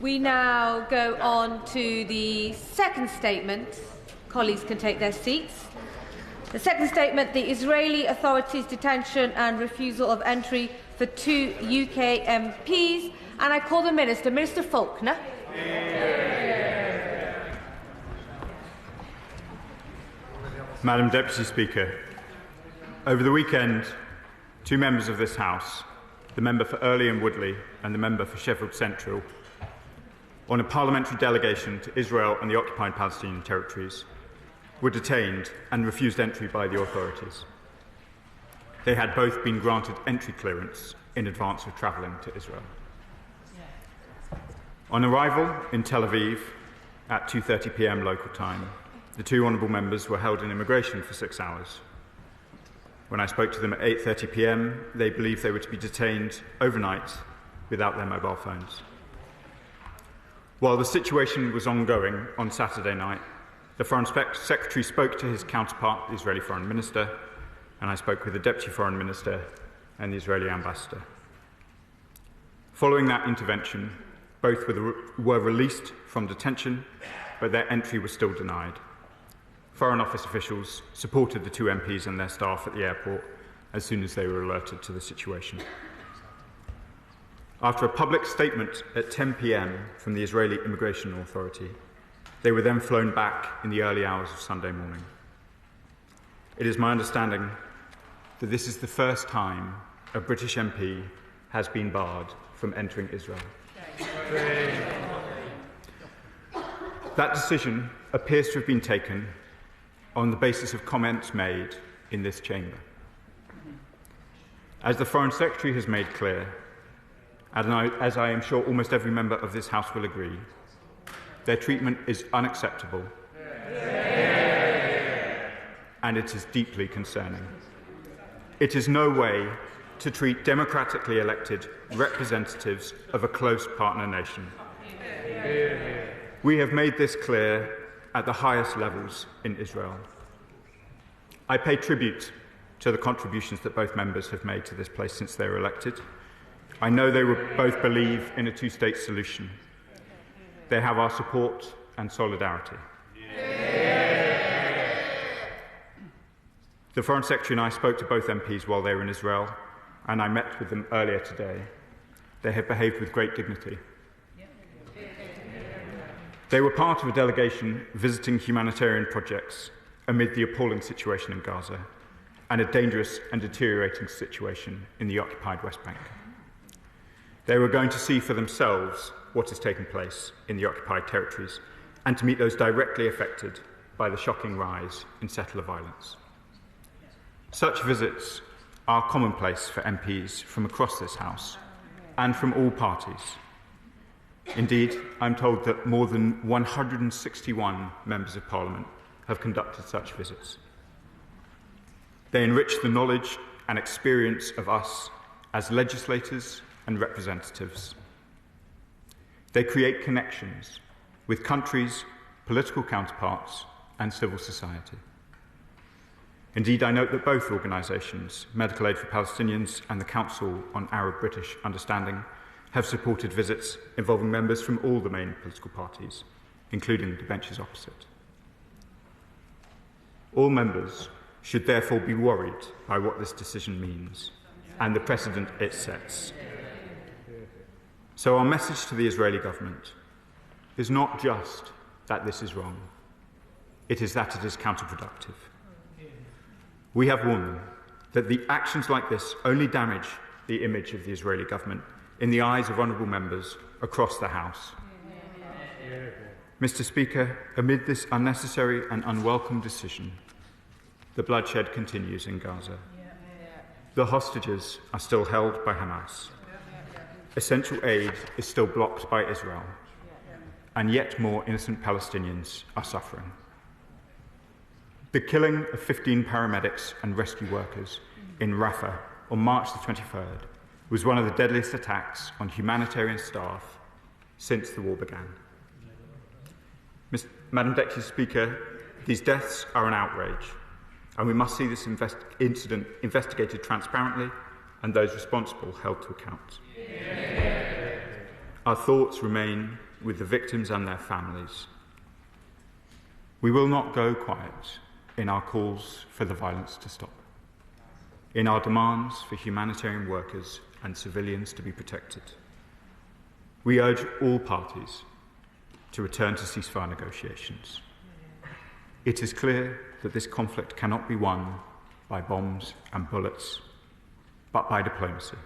We now go on to the second statement. Colleagues can take their seats. The second statement, the Israeli authorities' detention and refusal of entry for 2 UK MPs. And I call the Minister, Minister Falconer. Madam Deputy Speaker, over the weekend, 2 members of this House, the member for Earley and Woodley and the member for Sheffield Central, on a parliamentary delegation to Israel and the occupied Palestinian territories, were detained and refused entry by the authorities. They had both been granted entry clearance in advance of travelling to Israel. On arrival in Tel Aviv at 2:30 p.m. local time, the 2 honourable members were held in immigration for 6 hours. When I spoke to them at 8:30 p.m, they believed they were to be detained overnight without their mobile phones. While the situation was ongoing on Saturday night, the Foreign Secretary spoke to his counterpart, the Israeli Foreign Minister, and I spoke with the Deputy Foreign Minister and the Israeli Ambassador. Following that intervention, both were released from detention, but their entry was still denied. Foreign Office officials supported the 2 MPs and their staff at the airport as soon as they were alerted to the situation. After a public statement at 10 p.m. from the Israeli Immigration Authority, they were then flown back in the early hours of Sunday morning. It is my understanding that this is the first time a British MP has been barred from entering Israel. That decision appears to have been taken on the basis of comments made in this chamber. As the Foreign Secretary has made clear, and as I am sure almost every member of this House will agree, their treatment is unacceptable and it is deeply concerning. It is no way to treat democratically elected representatives of a close partner nation. We have made this clear at the highest levels in Israel. I pay tribute to the contributions that both members have made to this place since they were elected. I know they both believe in a 2-state solution. They have our support and solidarity. The Foreign Secretary and I spoke to both MPs while they were in Israel, and I met with them earlier today. They have behaved with great dignity. They were part of a delegation visiting humanitarian projects amid the appalling situation in Gaza and a dangerous and deteriorating situation in the occupied West Bank. They were going to see for themselves what is taking place in the occupied territories and to meet those directly affected by the shocking rise in settler violence. Such visits are commonplace for MPs from across this House and from all parties. Indeed, I'm told that more than 161 members of Parliament have conducted such visits. They enrich the knowledge and experience of us as legislators and representatives. They create connections with countries, political counterparts, and civil society. Indeed, I note that both organisations, Medical Aid for Palestinians and the Council on Arab-British Understanding, have supported visits involving members from all the main political parties, including the benches opposite. All members should therefore be worried by what this decision means and the precedent it sets. So our message to the Israeli government is not just that this is wrong, it is that it is counterproductive. We have warned them that the actions like this only damage the image of the Israeli government in the eyes of honourable members across the House. Mr. Speaker, amid this unnecessary and unwelcome decision, the bloodshed continues in Gaza. The hostages are still held by Hamas. Essential aid is still blocked by Israel, and yet more innocent Palestinians are suffering. The killing of 15 paramedics and rescue workers in Rafah on March the 23rd was one of the deadliest attacks on humanitarian staff since the war began. Madam Deputy Speaker, these deaths are an outrage, and we must see this incident investigated transparently and those responsible held to account. Our thoughts remain with the victims and their families. We will not go quiet in our calls for the violence to stop, in our demands for humanitarian workers and civilians to be protected. We urge all parties to return to ceasefire negotiations. It is clear that this conflict cannot be won by bombs and bullets, but by diplomacy.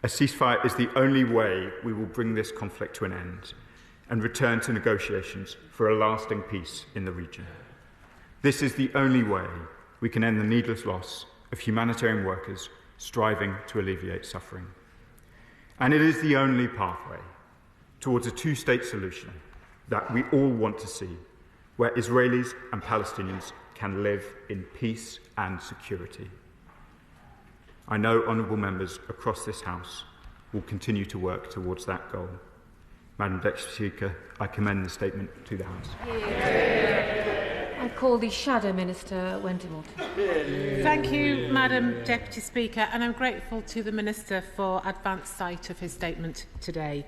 A ceasefire is the only way we will bring this conflict to an end and return to negotiations for a lasting peace in the region. This is the only way we can end the needless loss of humanitarian workers striving to alleviate suffering. And it is the only pathway towards a two-state solution that we all want to see, where Israelis and Palestinians can live in peace and security. I know honourable members across this House will continue to work towards that goal. Madam Deputy Speaker, I commend the statement to the House. I call the Shadow Minister, Wendy Morton. Thank you, Madam Deputy Speaker, and I'm grateful to the Minister for advance sight of his statement today.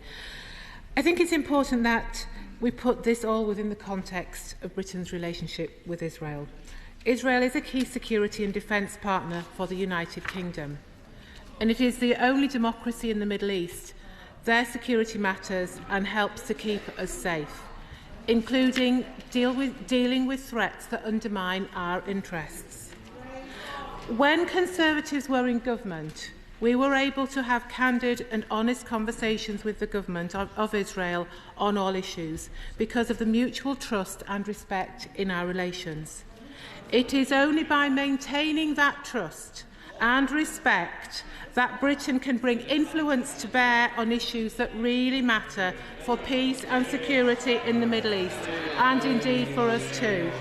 I think it's important that we put this all within the context of Britain's relationship with Israel. Israel is a key security and defence partner for the United Kingdom, and it is the only democracy in the Middle East. Their security matters and helps to keep us safe, including dealing with threats that undermine our interests. When Conservatives were in government, we were able to have candid and honest conversations with the government of Israel on all issues because of the mutual trust and respect in our relations. It is only by maintaining that trust and respect that Britain can bring influence to bear on issues that really matter for peace and security in the Middle East, and indeed for us too,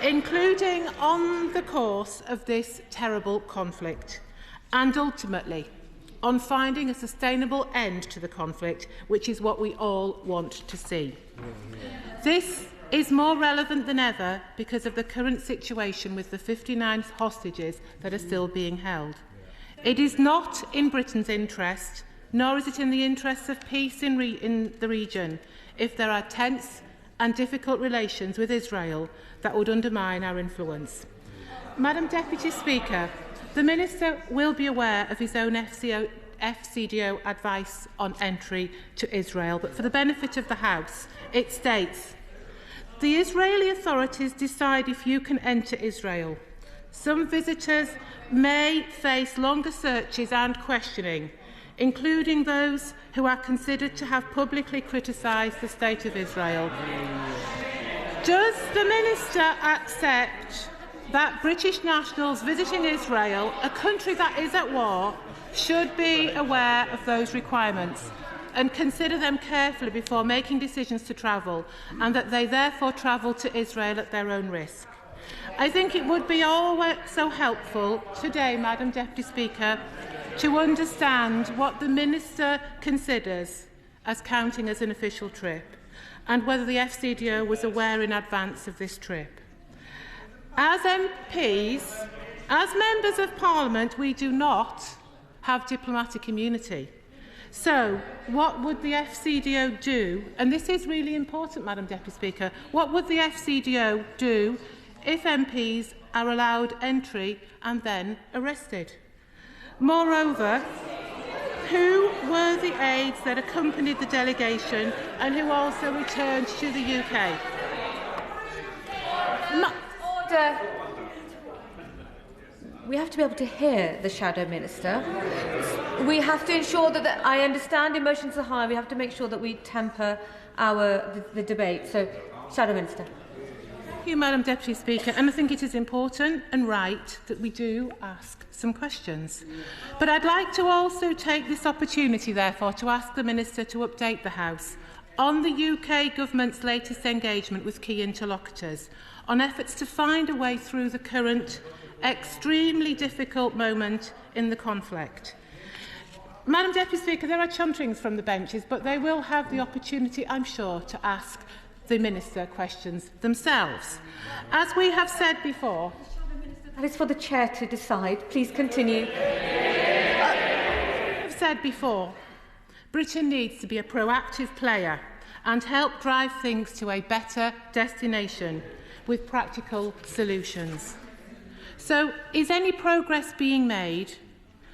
including on the course of this terrible conflict, and ultimately on finding a sustainable end to the conflict, which is what we all want to see. This is more relevant than ever because of the current situation with the 59 hostages that are still being held. It is not in Britain's interest, nor is it in the interests of peace in the region, if there are tense and difficult relations with Israel that would undermine our influence. Madam Deputy Speaker, the Minister will be aware of his own FCDO advice on entry to Israel, but for the benefit of the House, it states, the Israeli authorities decide if you can enter Israel. Some visitors may face longer searches and questioning, including those who are considered to have publicly criticised the State of Israel. Does the Minister accept that British nationals visiting Israel, a country that is at war, should be aware of those requirements and consider them carefully before making decisions to travel, and that they therefore travel to Israel at their own risk? I think it would be so helpful today, Madam Deputy Speaker, to understand what the Minister considers as counting as an official trip, and whether the FCDO was aware in advance of this trip. As MPs, as Members of Parliament, we do not have diplomatic immunity. So, what would the FCDO do? And this is really important, Madam Deputy Speaker. What would the FCDO do if MPs are allowed entry and then arrested? Moreover, who were the aides that accompanied the delegation and who also returned to the UK? Order. We have to be able to hear the Shadow Minister. We have to ensure that I understand emotions are high. We have to make sure that we temper the debate. So, Shadow Minister. Thank you, Madam Deputy Speaker, and I think it is important and right that we do ask some questions. But I'd like to also take this opportunity, therefore, to ask the Minister to update the House on the UK Government's latest engagement with key interlocutors on efforts to find a way through the current extremely difficult moment in the conflict. Madam Deputy Speaker, there are chunterings from the benches, but they will have the opportunity, I'm sure, to ask the Minister questions themselves. As we have said before... That is for the Chair to decide. Please continue. As we have said before, Britain needs to be a proactive player and help drive things to a better destination with practical solutions. So, is any progress being made,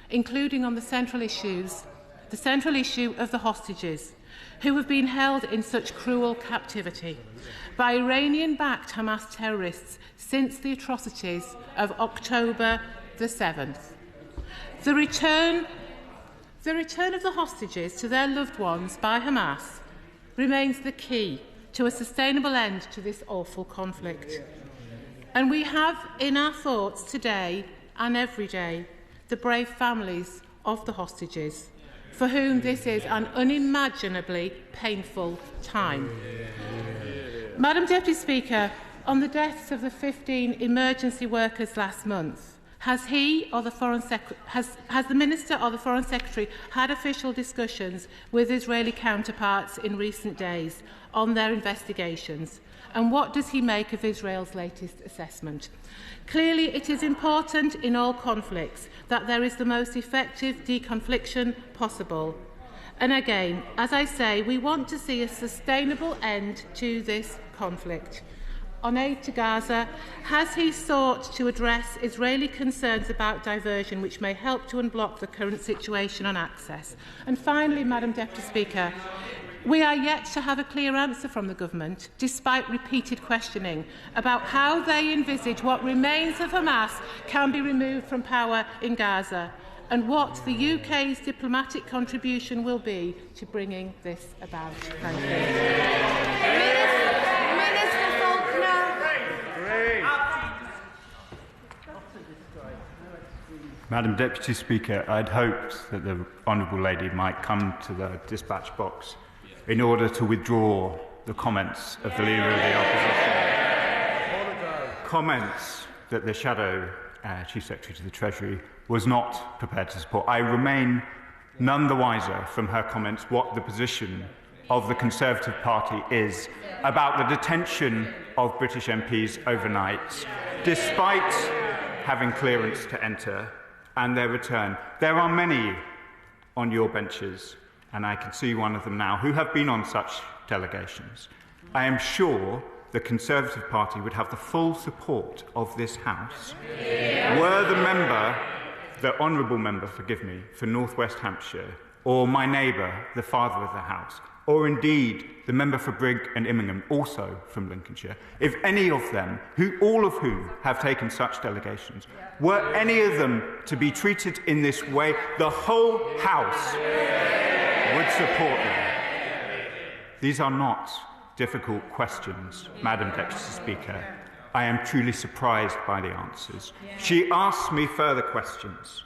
including on the central issue of the hostages, who have been held in such cruel captivity by Iranian-backed Hamas terrorists since the atrocities of October the 7th? The return of the hostages to their loved ones by Hamas remains the key to a sustainable end to this awful conflict. And we have in our thoughts today and every day the brave families of the hostages, for whom this is an unimaginably painful time. Madam Deputy Speaker, on the deaths of the 15 emergency workers last month, has the Minister or the Foreign Secretary had official discussions with Israeli counterparts in recent days on their investigations? And what does he make of Israel's latest assessment? Clearly, it is important in all conflicts that there is the most effective deconfliction possible. And again, as I say, we want to see a sustainable end to this conflict. On aid to Gaza, has he sought to address Israeli concerns about diversion which may help to unblock the current situation on access? And finally, Madam Deputy Speaker, we are yet to have a clear answer from the Government, despite repeated questioning, about how they envisage what remains of Hamas can be removed from power in Gaza and what the UK's diplomatic contribution will be to bringing this about. Thank you. Madam Deputy Speaker, I'd hoped that the Honourable Lady might come to the dispatch box in order to withdraw the comments of the Leader of the Opposition. Comments that the Shadow Chief Secretary to the Treasury was not prepared to support. I remain none the wiser from her comments what the position of the Conservative Party is about the detention of British MPs overnight, despite having clearance to enter, and their return. There are many on your benches, and I can see one of them now, who have been on such delegations. I am sure the Conservative Party would have the full support of this House were the Honourable Member, forgive me, for North West Hampshire, or my neighbour, the Father of the House, or indeed the Member for Brigg and Immingham, also from Lincolnshire, if any of them, all of whom have taken such delegations, were any of them to be treated in this way, the whole House would support them. These are not difficult questions, Madam Deputy Speaker. I am truly surprised by the answers. She asked me further questions.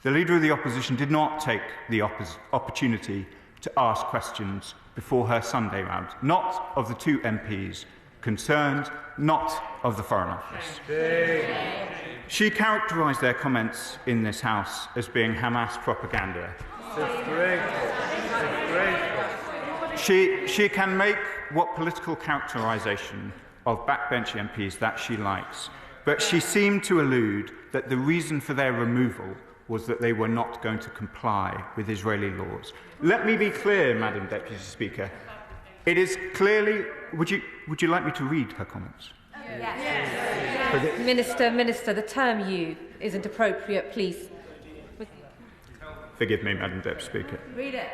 The Leader of the Opposition did not take the opportunity to ask questions before her Sunday round, not of the two MPs concerned, not of the Foreign Office. She characterised their comments in this House as being Hamas propaganda. She can make what political characterisation of backbench MPs that she likes, but she seemed to allude that the reason for their removal was that they were not going to comply with Israeli laws. Let me be clear, Madam Deputy Speaker. It is clearly... Would you like me to read her comments? Yes. Minister, the term "you" isn't appropriate, please. Forgive me, Madam Deputy Speaker. Read it.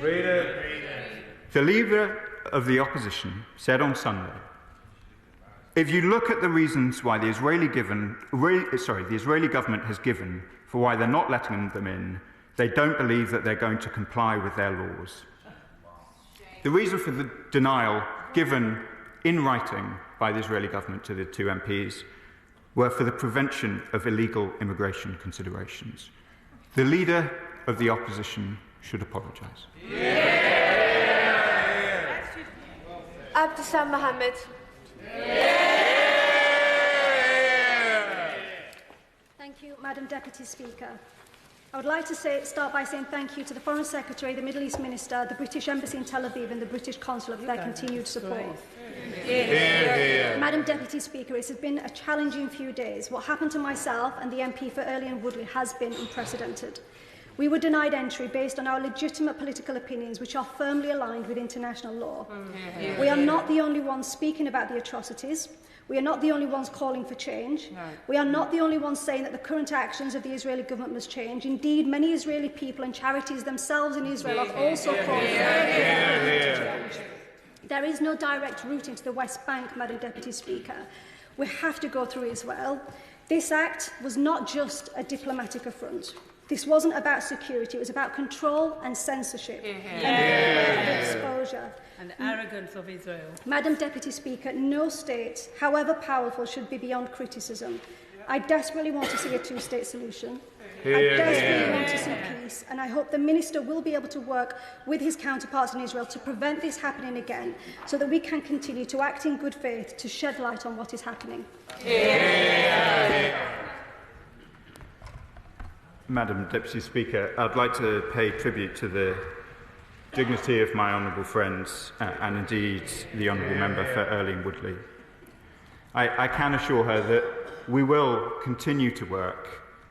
Read it. The Leader of the Opposition said on Sunday, if you look at the reasons why the Israeli government has given for why they're not letting them in, they don't believe that they're going to comply with their laws. The reason for the denial given in writing by the Israeli government to the two MPs were for the prevention of illegal immigration considerations. The Leader of the Opposition should apologise. Abtisam Mohamed. Thank you, Madam Deputy Speaker. I would like to start by saying thank you to the Foreign Secretary, the Middle East Minister, the British Embassy in Tel Aviv and the British Consulate for their continued support. Madam Deputy Speaker, it has been a challenging few days. What happened to myself and the MP for Earley and Woodley has been unprecedented. We were denied entry based on our legitimate political opinions, which are firmly aligned with international law. We are not the only ones speaking about the atrocities. We are not the only ones calling for change. No. We are not the only ones saying that the current actions of the Israeli government must change. Indeed, many Israeli people and charities themselves in Israel are also calling for change. There is no direct route into the West Bank, Madam Deputy Speaker. We have to go through Israel. This act was not just a diplomatic affront. This wasn't about security, it was about control and censorship and exposure. And arrogance of Israel. Madam Deputy Speaker, no state, however powerful, should be beyond criticism. I desperately want to see a two-state solution. I desperately want to see peace, and I hope the Minister will be able to work with his counterparts in Israel to prevent this happening again, so that we can continue to act in good faith to shed light on what is happening. Madam Deputy Speaker, I'd like to pay tribute to the dignity of my honourable friends and indeed the honourable member for Earley and Woodley. I can assure her that we will continue to work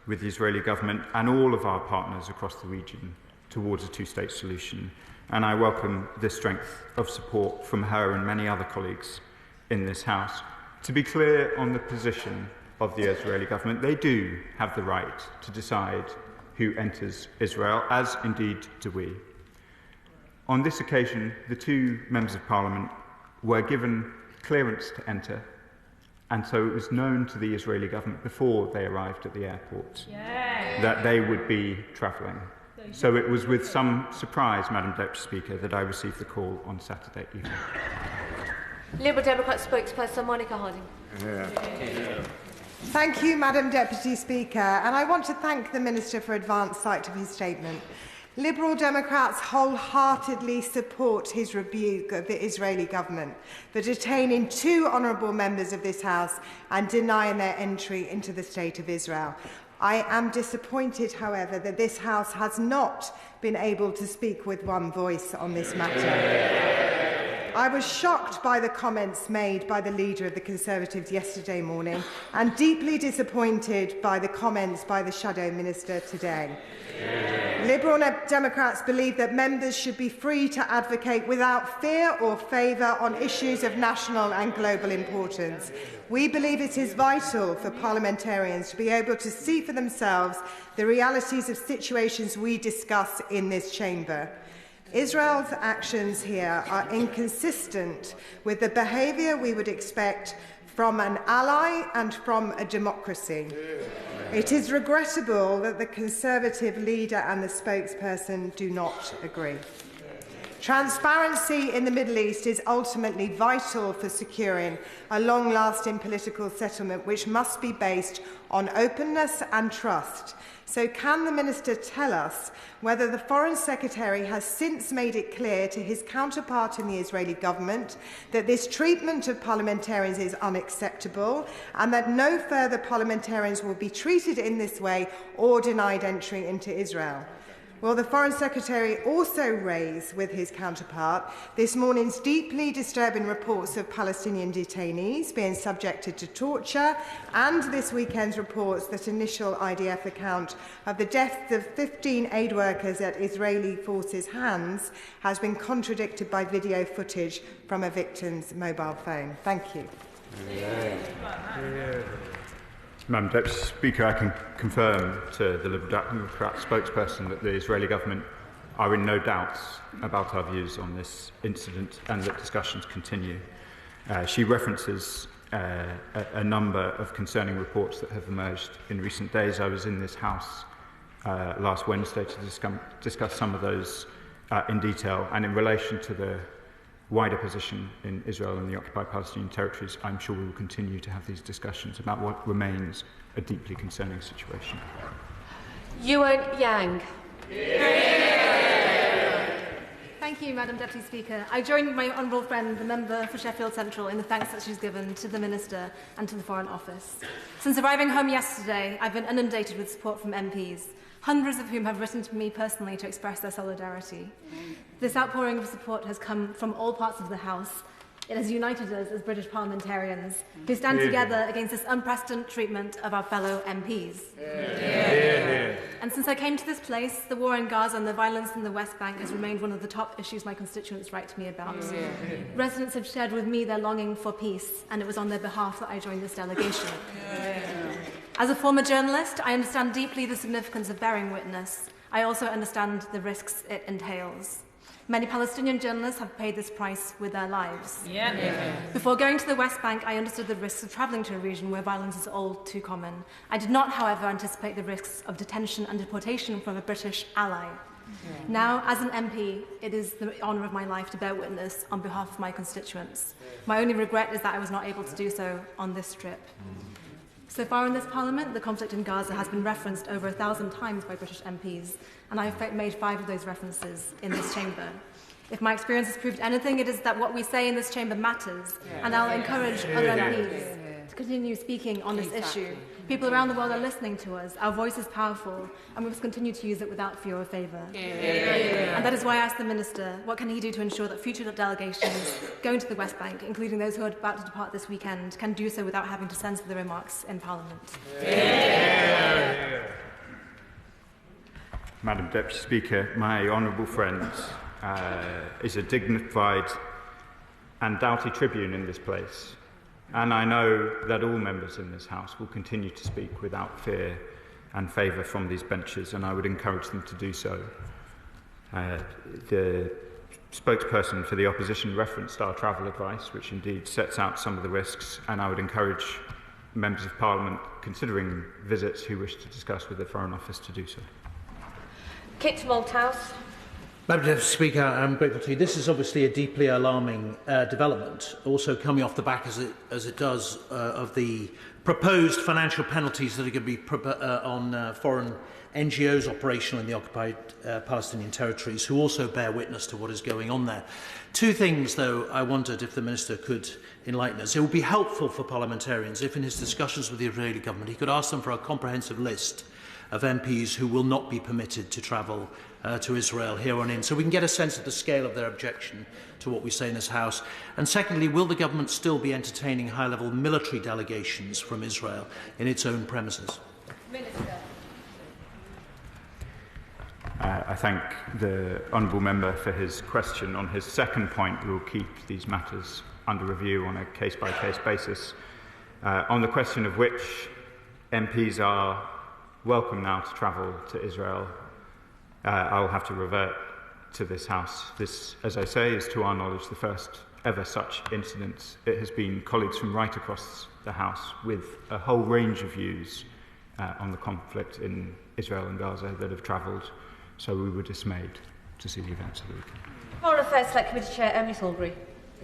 with the Israeli government and all of our partners across the region towards a two-state solution, and I welcome the strength of support from her and many other colleagues in this House. To be clear on the position of the Israeli government, they do have the right to decide who enters Israel, as indeed do we. On this occasion, the two members of Parliament were given clearance to enter, and so it was known to the Israeli government before they arrived at the airport that they would be travelling. So it was with some surprise, Madam Deputy Speaker, that I received the call on Saturday evening. Liberal Democrat spokesperson Monica Harding. Thank you, Madam Deputy Speaker, and I want to thank the Minister for advance sight of his statement. Liberal Democrats wholeheartedly support his rebuke of the Israeli government for detaining two honourable members of this House and denying their entry into the State of Israel. I am disappointed, however, that this House has not been able to speak with one voice on this matter. I was shocked by the comments made by the leader of the Conservatives yesterday morning and deeply disappointed by the comments by the Shadow Minister today. Liberal Democrats believe that members should be free to advocate without fear or favour on issues of national and global importance. We believe it is vital for parliamentarians to be able to see for themselves the realities of situations we discuss in this chamber. Israel's actions here are inconsistent with the behaviour we would expect from an ally and from a democracy. It is regrettable that the Conservative leader and the spokesperson do not agree. Transparency in the Middle East is ultimately vital for securing a long-lasting political settlement which must be based on openness and trust. So can the Minister tell us whether the Foreign Secretary has since made it clear to his counterpart in the Israeli government that this treatment of parliamentarians is unacceptable and that no further parliamentarians will be treated in this way or denied entry into Israel? Will the Foreign Secretary also raise with his counterpart this morning's deeply disturbing reports of Palestinian detainees being subjected to torture and this weekend's reports that initial IDF account of the deaths of 15 aid workers at Israeli forces' hands has been contradicted by video footage from a victim's mobile phone? Thank you. Madam Deputy Speaker, I can confirm to the Liberal Democrat spokesperson that the Israeli government are in no doubt about our views on this incident and that discussions continue. She references a number of concerning reports that have emerged in recent days. I was in this House last Wednesday to discuss some of those in detail, and in relation to the wider position in Israel and the occupied Palestinian territories, I'm sure we will continue to have these discussions about what remains a deeply concerning situation. Yuan Yang. Thank you, Madam Deputy Speaker. I join my honourable friend, the member for Sheffield Central, in the thanks that she's given to the Minister and to the Foreign Office. Since arriving home yesterday, I've been inundated with support from MPs, hundreds of whom have written to me personally to express their solidarity. This outpouring of support has come from all parts of the House, It has united us as British parliamentarians who stand together against this unprecedented treatment of our fellow MPs. And since I came to this place, the war in Gaza and the violence in the West Bank has remained one of the top issues my constituents write to me about. Residents have shared with me their longing for peace, and it was on their behalf that I joined this delegation. As a former journalist, I understand deeply the significance of bearing witness. I also understand the risks it entails. Many Palestinian journalists have paid this price with their lives. Before going to the West Bank, I understood the risks of travelling to a region where violence is all too common. I did not, however, anticipate the risks of detention and deportation from a British ally. Now, as an MP, it is the honour of my life to bear witness on behalf of my constituents. My only regret is that I was not able to do so on this trip. So far in this Parliament, the conflict in Gaza has been referenced over 1,000 times by British MPs, and I have made 5 of those references in this chamber. If my experience has proved anything, it is that what we say in this chamber matters, and I'll encourage other MPs to continue speaking on this issue. People around the world are listening to us. Our voice is powerful, and we must continue to use it without fear or favour. And that is why I asked the Minister, what can he do to ensure that future delegations going to the West Bank, including those who are about to depart this weekend, can do so without having to censor the remarks in Parliament? Madam Deputy Speaker, my honourable friend is a dignified and doughty tribune in this place. And I know that all members in this House will continue to speak without fear and favour from these benches, and I would encourage them to do so. The spokesperson for the opposition referenced our travel advice, which indeed sets out some of the risks, and I would encourage members of Parliament considering visits who wish to discuss with the Foreign Office to do so. Kit Malthouse. Madam Deputy Speaker, I'm grateful to you. This is obviously a deeply alarming development, also coming off the back, as it does, of the proposed financial penalties that are going to be on foreign NGOs operational in the occupied Palestinian territories, who also bear witness to what is going on there. 2 things, though, I wondered if the Minister could enlighten us. It would be helpful for parliamentarians if, in his discussions with the Israeli government, he could ask them for a comprehensive list of MPs who will not be permitted to travel to Israel here on in, so we can get a sense of the scale of their objection to what we say in this House. And secondly, will the government still be entertaining high-level military delegations from Israel in its own premises? Minister. I thank the honourable member for his question. On his second point, we will keep these matters under review on a case-by-case basis. On the question of which MPs are welcome now to travel to Israel, I will have to revert to this House. This, as I say, is to our knowledge the first ever such incident. It has been colleagues from right across the House with a whole range of views on the conflict in Israel and Gaza that have travelled, so we were dismayed to see the events of the weekend. Foreign Affairs Select Committee Chair Emily Thornberry.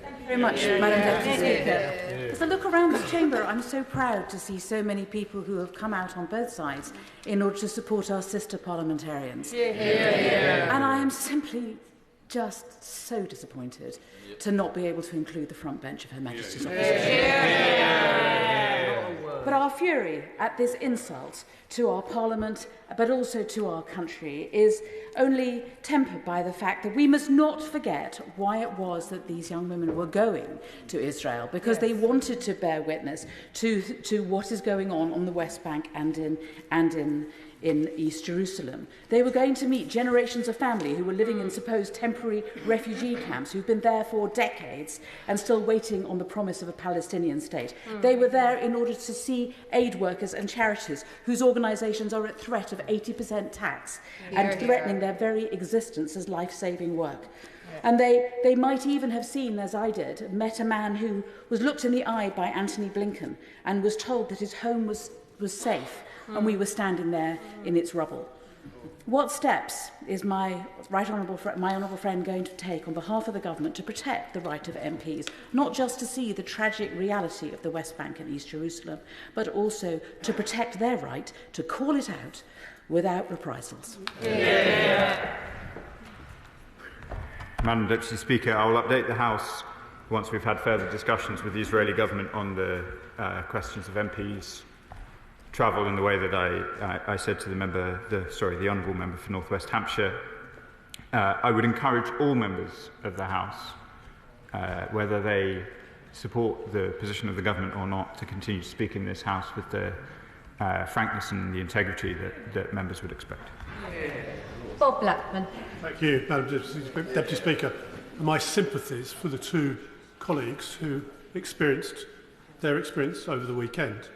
Thank you very much, Madam Deputy Speaker. As I look around this chamber, I'm so proud to see so many people who have come out on both sides in order to support our sister parliamentarians. And I am simply just so disappointed to not be able to include the front bench of Her Majesty's opposition. But our fury at this insult to our Parliament, but also to our country, is only tempered by the fact that we must not forget why it was that these young women were going to Israel, because they wanted to bear witness to what is going on the West Bank and in East Jerusalem. They were going to meet generations of family who were living in supposed temporary refugee camps, who've been there for decades and still waiting on the promise of a Palestinian state. They were there in order to see aid workers and charities whose organisations are at threat of 80% tax and threatening their very existence as life-saving work. And they might even have seen, as I did, met a man who was looked in the eye by Antony Blinken and was told that his home was safe, and we were standing there in its rubble. What steps is my honourable friend going to take on behalf of the government to protect the right of MPs, not just to see the tragic reality of the West Bank and East Jerusalem, but also to protect their right to call it out without reprisals? Madam Deputy Speaker, I will update the House once we've had further discussions with the Israeli government on the questions of MPs travel in the way that I said to the honourable member for North West Hampshire. I would encourage all members of the House whether they support the position of the government or not, to continue to speak in this House with the frankness and the integrity that members would expect. Bob Blackman. Thank you, Madam Deputy Speaker. My sympathies for the two colleagues who experienced their experience over the weekend.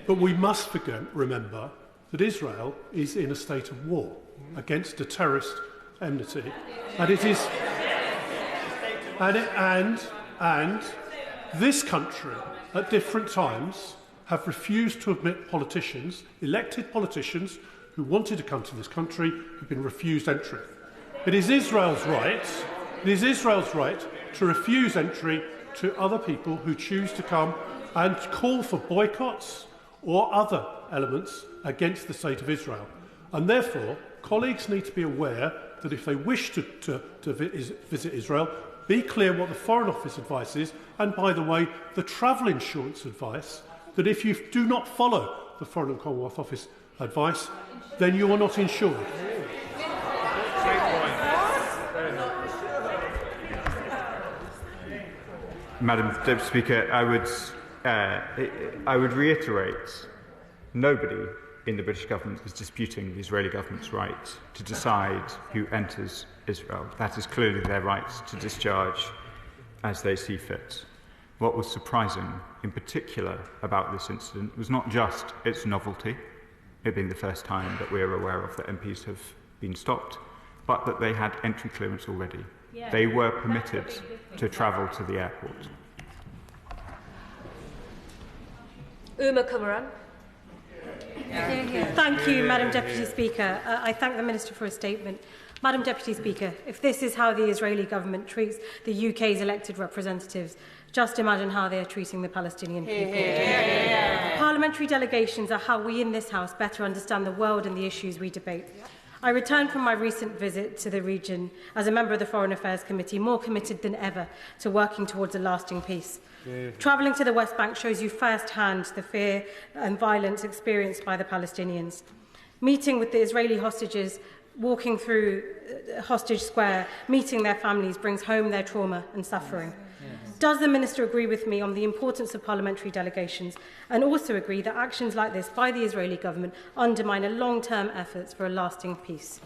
But we must remember that Israel is in a state of war against a terrorist enmity, and it is, and this country at different times have refused to admit politicians, elected politicians, who wanted to come to this country, who've been refused entry. It is Israel's right to refuse entry to other people who choose to come and call for boycotts or other elements against the state of Israel. And therefore, colleagues need to be aware that if they wish to visit Israel, be clear what the Foreign Office advice is, and by the way, the travel insurance advice, that if you do not follow the Foreign and Commonwealth Office advice, then you are not insured. Madam Deputy Speaker, I would reiterate, nobody in the British government is disputing the Israeli government's right to decide who enters Israel. That is clearly their right to discharge as they see fit. What was surprising, in particular, about this incident was not just its novelty, it being the first time that we are aware of that MPs have been stopped, but that they had entry clearance already. Yeah. They were permitted to travel to the airport. Kumaran. Thank you, Madam Deputy Speaker. I thank the Minister for his statement. Madam Deputy Speaker, if this is how the Israeli government treats the UK's elected representatives, just imagine how they are treating the Palestinian people. Parliamentary delegations are how we in this House better understand the world and the issues we debate. I returned from my recent visit to the region as a member of the Foreign Affairs Committee, more committed than ever to working towards a lasting peace. Travelling to the West Bank shows you firsthand the fear and violence experienced by the Palestinians. Meeting with the Israeli hostages, walking through Hostage Square, meeting their families brings home their trauma and suffering. Does the Minister agree with me on the importance of parliamentary delegations, and also agree that actions like this by the Israeli government undermine a long-term efforts for a lasting peace?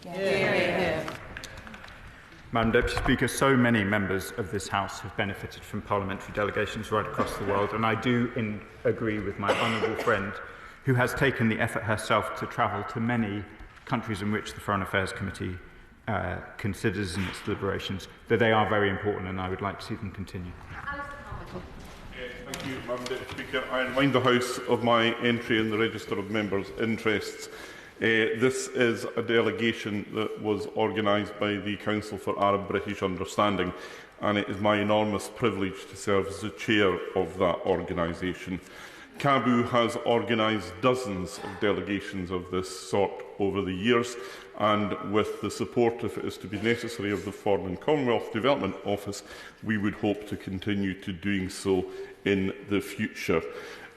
Madam Deputy Speaker, so many members of this House have benefited from parliamentary delegations right across the world, and I do agree with my honourable friend who has taken the effort herself to travel to many countries in which the Foreign Affairs Committee considers in its deliberations, that they are very important, and I would like to see them continue. Thank you, Madam Deputy Speaker. I remind the House of my entry in the Register of Members' Interests. This is a delegation that was organised by the Council for Arab-British Understanding, and it is my enormous privilege to serve as the chair of that organisation. CABU has organised dozens of delegations of this sort over the years, and with the support, if it is to be necessary, of the Foreign and Commonwealth Development Office, we would hope to continue to doing so in the future.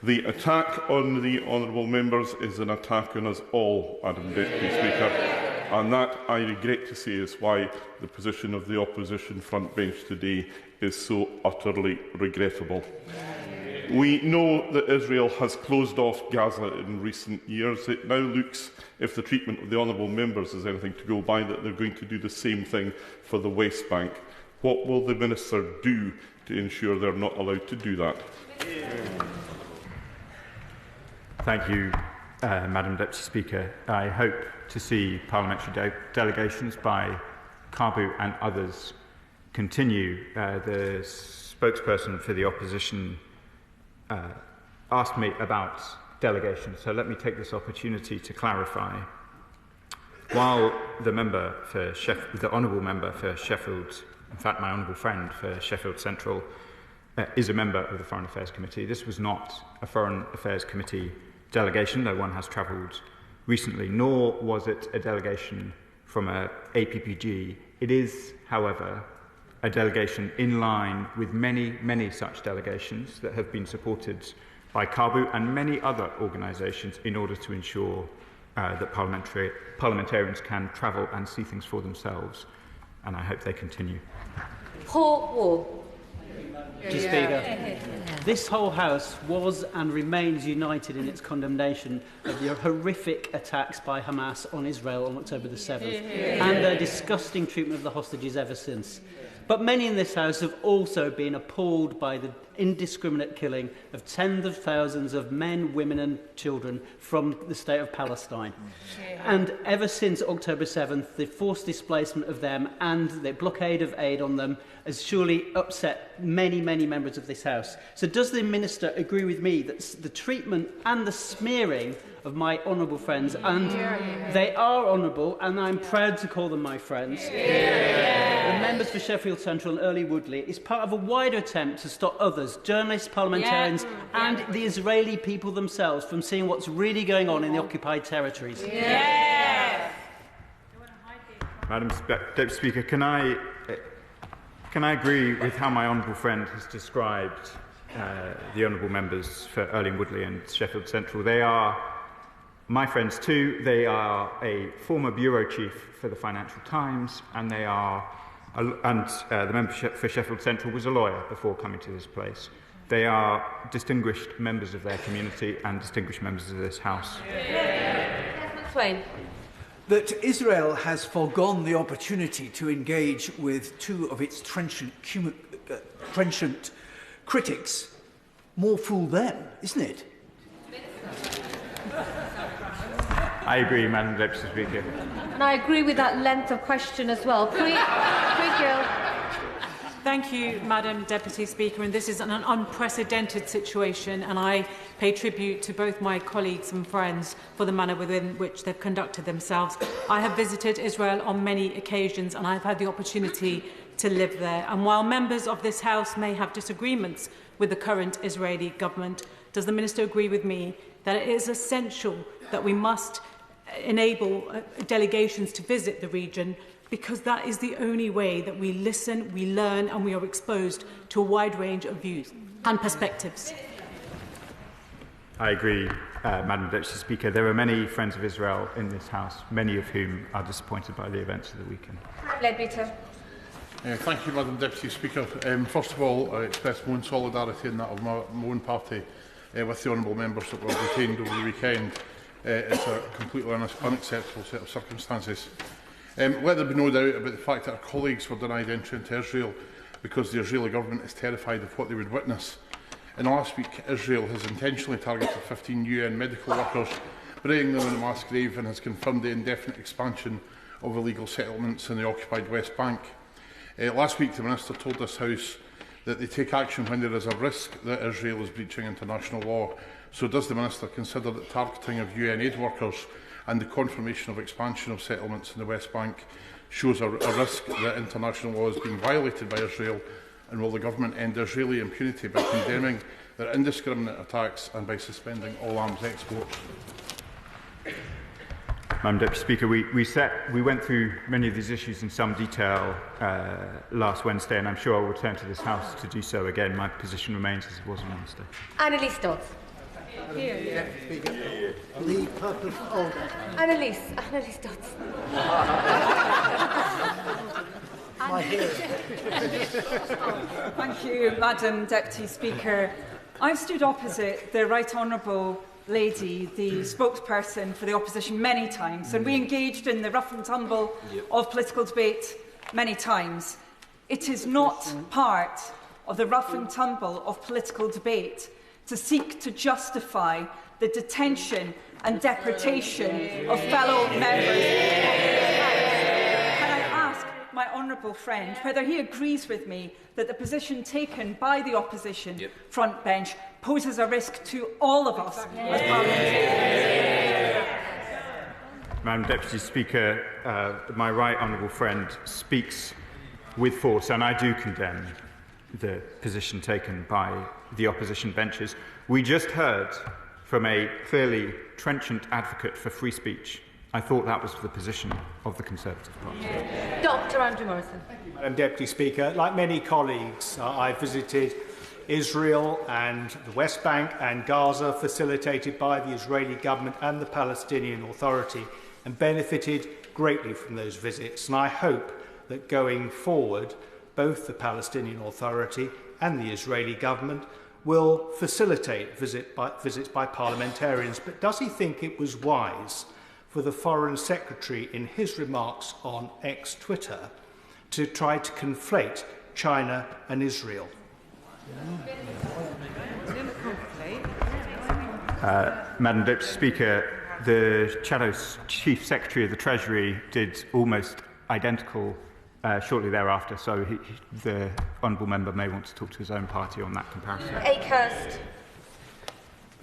The attack on the honourable members is an attack on us all, Madam Deputy Speaker, and that, I regret to say, is why the position of the opposition front bench today is so utterly regrettable. We know that Israel has closed off Gaza in recent years. It now looks, if the treatment of the honourable members is anything to go by, that they're going to do the same thing for the West Bank. What will the Minister do to ensure they're not allowed to do that? Thank you, Madam Deputy Speaker. I hope to see parliamentary delegations by CABU and others continue. The spokesperson for the opposition asked me about delegations, so let me take this opportunity to clarify. While the honourable member for Sheffield, in fact my honourable friend for Sheffield Central, is a member of the Foreign Affairs Committee, this was not a Foreign Affairs Committee delegation, though one has travelled recently, nor was it a delegation from a APPG. It is, however, a delegation in line with many such delegations that have been supported by CABU and many other organisations in order to ensure that parliamentarians can travel and see things for themselves, and I hope they continue. Paul Wall. Mr. Speaker. This whole House was and remains united in its condemnation of the horrific attacks by Hamas on Israel on October the 7th and their disgusting treatment of the hostages ever since. But many in this House have also been appalled by the indiscriminate killing of tens of thousands of men, women and children from the state of Palestine. And ever since October 7th, the forced displacement of them and the blockade of aid on them has surely upset many, many members of this House. So does the Minister agree with me that the treatment and the smearing of my honourable friends, and they are honourable, and I'm proud to call them my friends, the members for Sheffield Central and Earley Woodley, is part of a wider attempt to stop others, journalists, parliamentarians and the Israeli people themselves, from seeing what's really going on in the occupied territories? Madam Deputy Speaker, can I agree with how my honourable friend has described the honourable members for Earley and Woodley and Sheffield Central? They are my friends too. They are a former bureau chief for the Financial Times, and they are, the member for Sheffield Central was a lawyer before coming to this place. They are distinguished members of their community and distinguished members of this House. That Israel has foregone the opportunity to engage with two of its trenchant critics, more fool them, isn't it? I agree, Madam Deputy Speaker. And I agree with that length of question as well. Thank you, Madam Deputy Speaker. And this is an unprecedented situation, and I pay tribute to both my colleagues and friends for the manner within which they've conducted themselves. I have visited Israel on many occasions, and I've had the opportunity to live there. And while members of this House may have disagreements with the current Israeli government, does the Minister agree with me that it is essential that we must enable delegations to visit the region, because that is the only way that we listen, we learn and we are exposed to a wide range of views and perspectives? I agree, Madam Deputy Speaker. There are many friends of Israel in this House, many of whom are disappointed by the events of the weekend. Thank you, Madam Deputy Speaker. First of all, I express my own solidarity and that of my own party with the honourable members that were detained over the weekend. It's a completely unacceptable set of circumstances. Let there be no doubt about the fact that our colleagues were denied entry into Israel because the Israeli government is terrified of what they would witness. In the last week, Israel has intentionally targeted 15 UN medical workers, burying them in a mass grave, and has confirmed the indefinite expansion of illegal settlements in the occupied West Bank. Last week, the Minister told this House that they take action when there is a risk that Israel is breaching international law. So does the Minister consider that targeting of UN aid workers and the confirmation of expansion of settlements in the West Bank shows a risk that international law is being violated by Israel, and will the government end Israeli impunity by condemning their indiscriminate attacks and by suspending all arms exports? Madam Deputy Speaker, we went through many of these issues in some detail last Wednesday, and I'm sure I'll return to this House to do so again. My position remains as it was on Wednesday. Annalise Dodds. The purpose of Annalise Dodds. Thank you, Madam Deputy Speaker. I've stood opposite the Right Honourable Lady, the spokesperson for the opposition, many times, and we engaged in the rough and tumble of political debate many times. It is not part of the rough and tumble of political debate to seek to justify the detention and deportation of fellow members. Can I ask my honourable friend whether he agrees with me that the position taken by the opposition front bench poses a risk to all of us as parliamentarians? Madam Deputy Speaker, my right honourable friend speaks with force, and I do condemn the position taken by the opposition benches. We just heard from a fairly trenchant advocate for free speech. I thought that was the position of the Conservative Party. Dr. Andrew Morrison. Madam Deputy Speaker, like many colleagues, I visited Israel and the West Bank and Gaza, facilitated by the Israeli government and the Palestinian Authority, and benefited greatly from those visits. And I hope that going forward, both the Palestinian Authority and the Israeli government will facilitate visits by parliamentarians. But does he think it was wise for the Foreign Secretary, in his remarks on ex-Twitter, to try to conflate China and Israel? Madam Deputy Speaker, the Shadow's Chief Secretary of the Treasury did almost identical shortly thereafter, so the honourable member may want to talk to his own party on that comparison. Akehurst.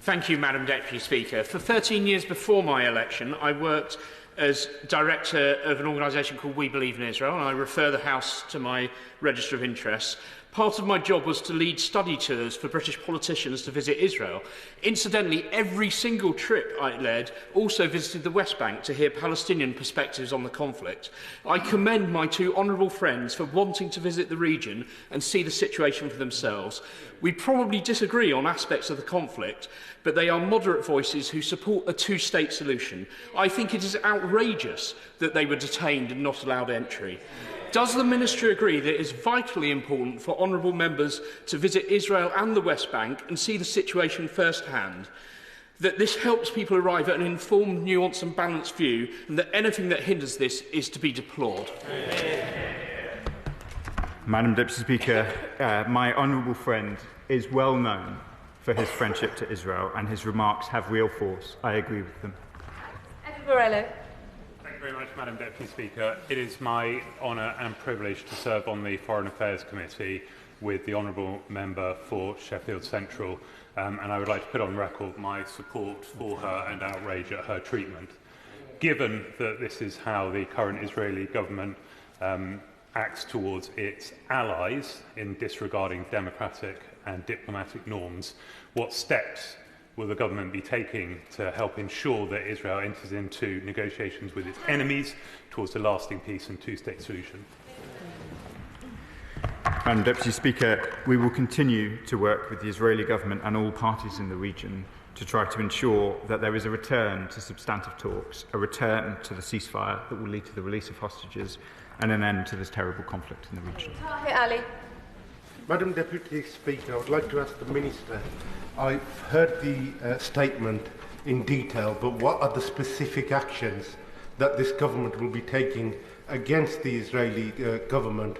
Thank you, Madam Deputy Speaker. For 13 years before my election, I worked as director of an organisation called We Believe in Israel, and I refer the House to my register of interests. Part of my job was to lead study tours for British politicians to visit Israel. Incidentally, every single trip I led also visited the West Bank to hear Palestinian perspectives on the conflict. I commend my two honourable friends for wanting to visit the region and see the situation for themselves. We probably disagree on aspects of the conflict, but they are moderate voices who support a two-state solution. I think it is outrageous that they were detained and not allowed entry. Does the Ministry agree that it is vitally important for honourable members to visit Israel and the West Bank and see the situation firsthand? That this helps people arrive at an informed, nuanced and balanced view, and that anything that hinders this is to be deplored? Madam Deputy Speaker, my honourable friend is well known for his friendship to Israel, and his remarks have real force. I agree with them. Morello. Thank you very much, Madam Deputy Speaker. It is my honour and privilege to serve on the Foreign Affairs Committee with the honourable member for Sheffield Central, and I would like to put on record my support for her and outrage at her treatment. Given that this is how the current Israeli government acts towards its allies in disregarding democratic and diplomatic norms, what steps will the government be taking to help ensure that Israel enters into negotiations with its enemies towards a lasting peace and two-state solution? Madam Deputy Speaker, we will continue to work with the Israeli government and all parties in the region to try to ensure that there is a return to substantive talks, a return to the ceasefire that will lead to the release of hostages and an end to this terrible conflict in the region. Ali. Madam Deputy Speaker, I would like to ask the Minister, I've heard the statement in detail, but what are the specific actions that this government will be taking against the Israeli government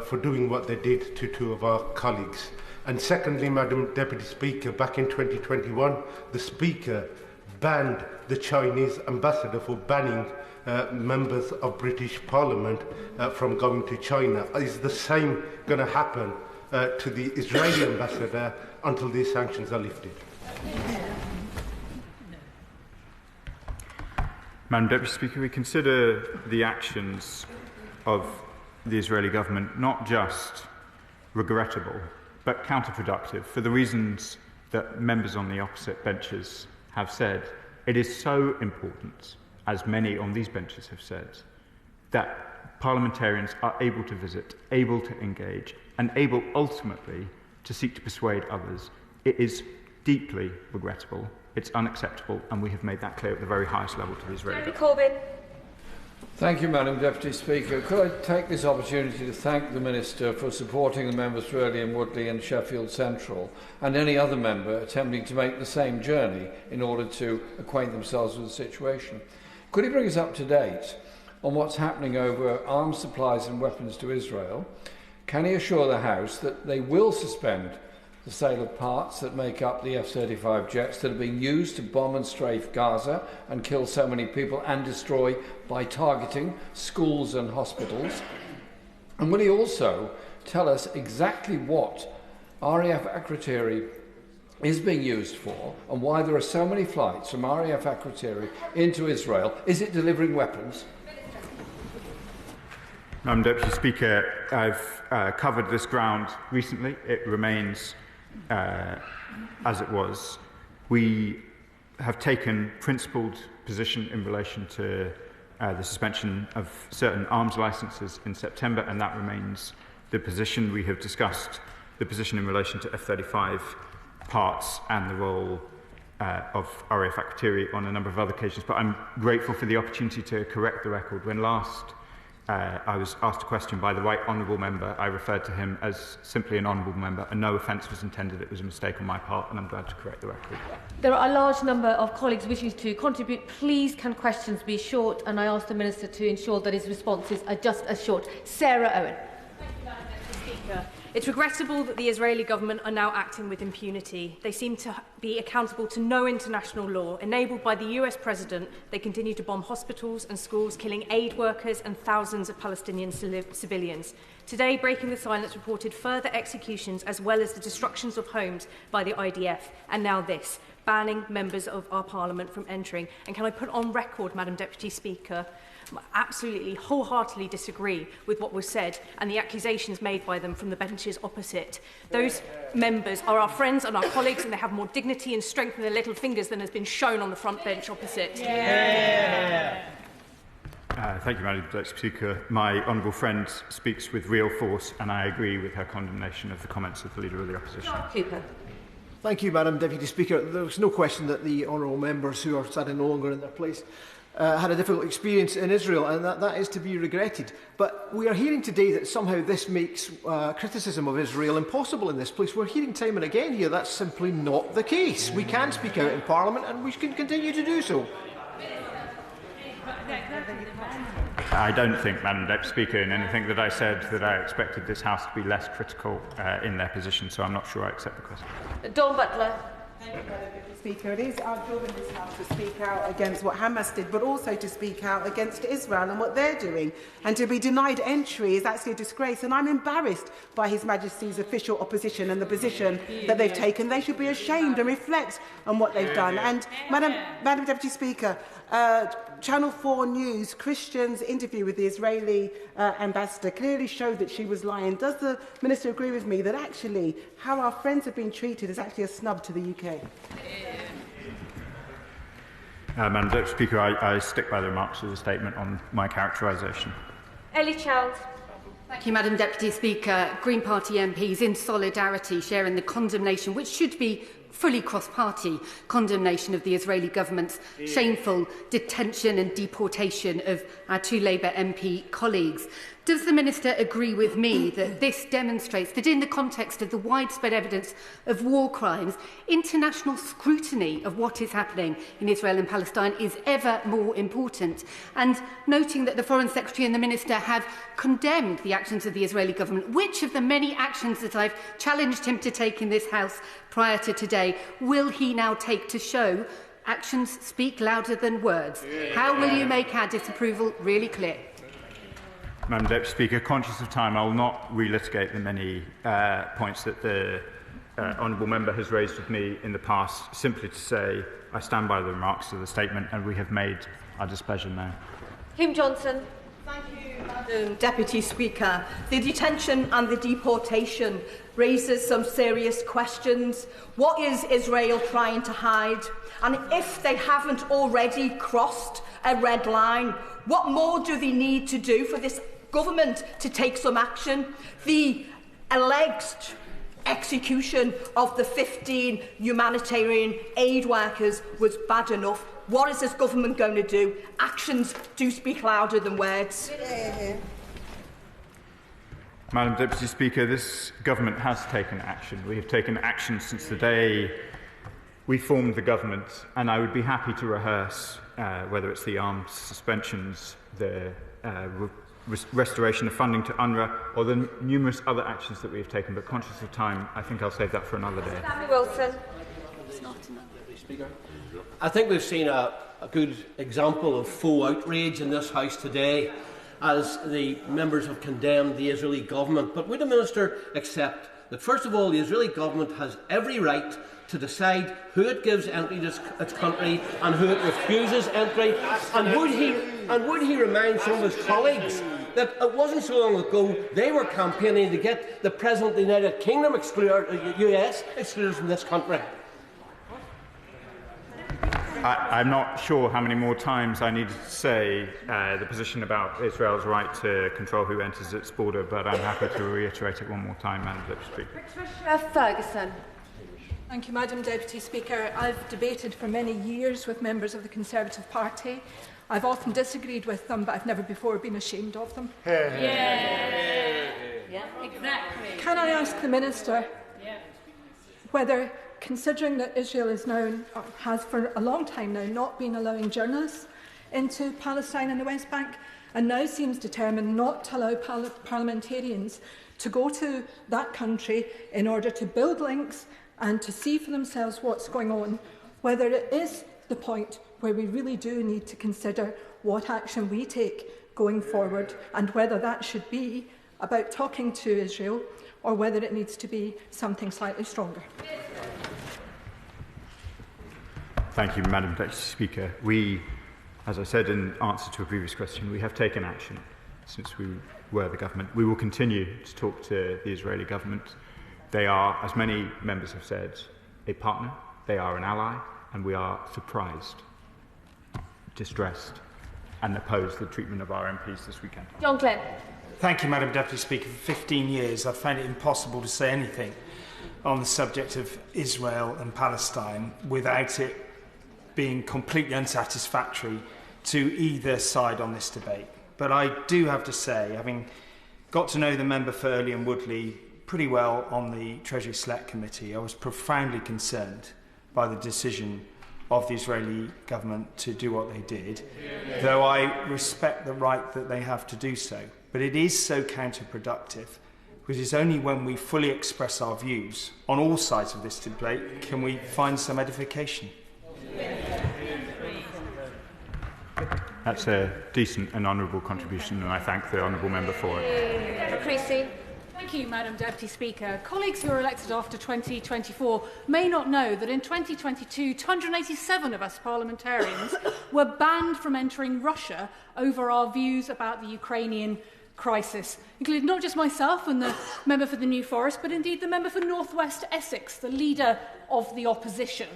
for doing what they did to two of our colleagues? And secondly, Madam Deputy Speaker, back in 2021, the Speaker banned the Chinese ambassador for banning members of British Parliament from going to China. Is the same going to happen to the Israeli ambassador until these sanctions are lifted? Madam Deputy Speaker, we consider the actions of the Israeli government not just regrettable, but counterproductive for the reasons that members on the opposite benches have said. It is so important, as many on these benches have said, that parliamentarians are able to visit, able to engage, and able ultimately to seek to persuade others. It is deeply regrettable, it's unacceptable, and we have made that clear at the very highest level to the Israeli government. Corbyn. Thank you, Madam Deputy Speaker. Could I take this opportunity to thank the Minister for supporting the members for Earley and Woodley and Sheffield Central, and any other member attempting to make the same journey in order to acquaint themselves with the situation. Could he bring us up to date on what's happening over arms supplies and weapons to Israel? Can he assure the House that they will suspend the sale of parts that make up the F-35 jets that are being used to bomb and strafe Gaza and kill so many people and destroy by targeting schools and hospitals? And will he also tell us exactly what RAF Akrotiri is being used for and why there are so many flights from RAF Akrotiri into Israel? Is it delivering weapons? Madam Deputy Speaker, I've covered this ground recently. It remains as it was. We have taken principled position in relation to the suspension of certain arms licences in September, and that remains the position. We have discussed the position in relation to F-35 parts and the role of RAF Akrotiri on a number of other occasions, but I'm grateful for the opportunity to correct the record. When last I was asked a question by the Right Honourable Member. I referred to him as simply an Honourable Member, and no offence was intended. It was a mistake on my part, and I'm glad to correct the record. There are a large number of colleagues wishing to contribute. Please can questions be short, and I ask the Minister to ensure that his responses are just as short. Sarah Owen. Thank you, Madam Speaker. It's regrettable that the Israeli government are now acting with impunity. They seem to be accountable to no international law. Enabled by the US President, they continue to bomb hospitals and schools, killing aid workers and thousands of Palestinian civilians. Today, Breaking the Silence reported further executions as well as the destructions of homes by the IDF. And now this, banning members of our Parliament from entering. And can I put on record, Madam Deputy Speaker, I absolutely, wholeheartedly disagree with what was said and the accusations made by them from the benches opposite. Those members are our friends and our colleagues, and they have more dignity and strength in their little fingers than has been shown on the front bench opposite. Thank you, Madam Speaker. My honourable friend speaks with real force, and I agree with her condemnation of the comments of the Leader of the Opposition. Cooper. Thank you, Madam Deputy Speaker. There's no question that the honourable members who are sadly no longer in their place had a difficult experience in Israel, and that is to be regretted. But we are hearing today that somehow this makes criticism of Israel impossible in this place. We're hearing time and again here that's simply not the case. We can speak out in Parliament, and we can continue to do so. I don't think, Madam Deputy Speaker, in anything that I said that I expected this House to be less critical in their position, so I'm not sure I accept the question. Dawn Butler. Thank you, Madam Deputy Speaker. It is our job in this House to speak out against what Hamas did, but also to speak out against Israel and what they're doing. And to be denied entry is actually a disgrace. And I'm embarrassed by His Majesty's official opposition and the position that they've taken. They should be ashamed and reflect on what they've done. And Madam Deputy Speaker, Channel 4 News, Christian's interview with the Israeli ambassador clearly showed that she was lying. Does the Minister agree with me that actually how our friends have been treated is actually a snub to the UK? Madam Deputy Speaker, I stick by the remarks of the statement on my characterisation. Ellie Child. Thank you, Madam Deputy Speaker. Green Party MPs in solidarity sharing the condemnation, which should be fully cross-party condemnation of the Israeli government's shameful detention and deportation of our two Labour MP colleagues. Does the Minister agree with me that this demonstrates that in the context of the widespread evidence of war crimes, international scrutiny of what is happening in Israel and Palestine is ever more important? And noting that the Foreign Secretary and the Minister have condemned the actions of the Israeli government, which of the many actions that I've challenged him to take in this House prior to today will he now take to show actions speak louder than words? How will you make our disapproval really clear? Madam Deputy Speaker, conscious of time, I will not relitigate the many points that the honourable member has raised with me in the past, simply to say I stand by the remarks of the statement and we have made our displeasure known. Kim Johnson. Thank you, Madam Deputy Speaker. The detention and the deportation raises some serious questions. What is Israel trying to hide? And if they haven't already crossed a red line, what more do they need to do for this government to take some action? The alleged execution of the 15 humanitarian aid workers was bad enough. What is this government going to do? Actions do speak louder than words. Madam Deputy Speaker, this government has taken action. We have taken action since the day we formed the government, and I would be happy to rehearse whether it's the arms suspensions, the restoration of funding to UNRWA, or the numerous other actions that we have taken. But conscious of time, I think I'll save that for another day. Sammy Wilson. I think we've seen a good example of full outrage in this House today as the members have condemned the Israeli government. But would the Minister accept that, first of all, the Israeli government has every right to decide who it gives entry to its country and who it refuses entry? And would he remind some of his colleagues that it wasn't so long ago they were campaigning to get the President of the United Kingdom US excluded from this country? I'm not sure how many more times I need to say the position about Israel's right to control who enters its border, but I'm happy to reiterate it one more time, Madam Deputy Speaker. Patricia Ferguson. Thank you, Madam Deputy Speaker. I've debated for many years with members of the Conservative Party, I've often disagreed with them, but I've never before been ashamed of them. Yeah, exactly. Can I ask the Minister whether, considering that Israel is now, or has for a long time now, not been allowing journalists into Palestine and the West Bank, and now seems determined not to allow parliamentarians to go to that country in order to build links and to see for themselves what's going on, whether it is the point where we really do need to consider what action we take going forward, and whether that should be about talking to Israel or whether it needs to be something slightly stronger. Thank you, Madam Deputy Speaker. We, as I said in answer to a previous question, we have taken action since we were the government. We will continue to talk to the Israeli government. They are, as many members have said, a partner, they are an ally, and we are surprised, distressed, and oppose the treatment of our MPs this weekend. John Glenn. Thank you, Madam Deputy Speaker. For 15 years, I've found it impossible to say anything on the subject of Israel and Palestine without it being completely unsatisfactory to either side on this debate. But I do have to say, having got to know the member for Earley and Woodley pretty well on the Treasury Select Committee, I was profoundly concerned by the decision of the Israeli government to do what they did, though I respect the right that they have to do so. But it is so counterproductive, because it's only when we fully express our views on all sides of this debate can we find some edification. That's a decent and honourable contribution, and I thank the honourable member for it. Creasy. Thank you, Madam Deputy Speaker. Colleagues who are elected after 2024 may not know that in 2022, 287 of us parliamentarians were banned from entering Russia over our views about the Ukrainian crisis, including not just myself and the member for the New Forest, but indeed the member for North West Essex, the leader of the opposition.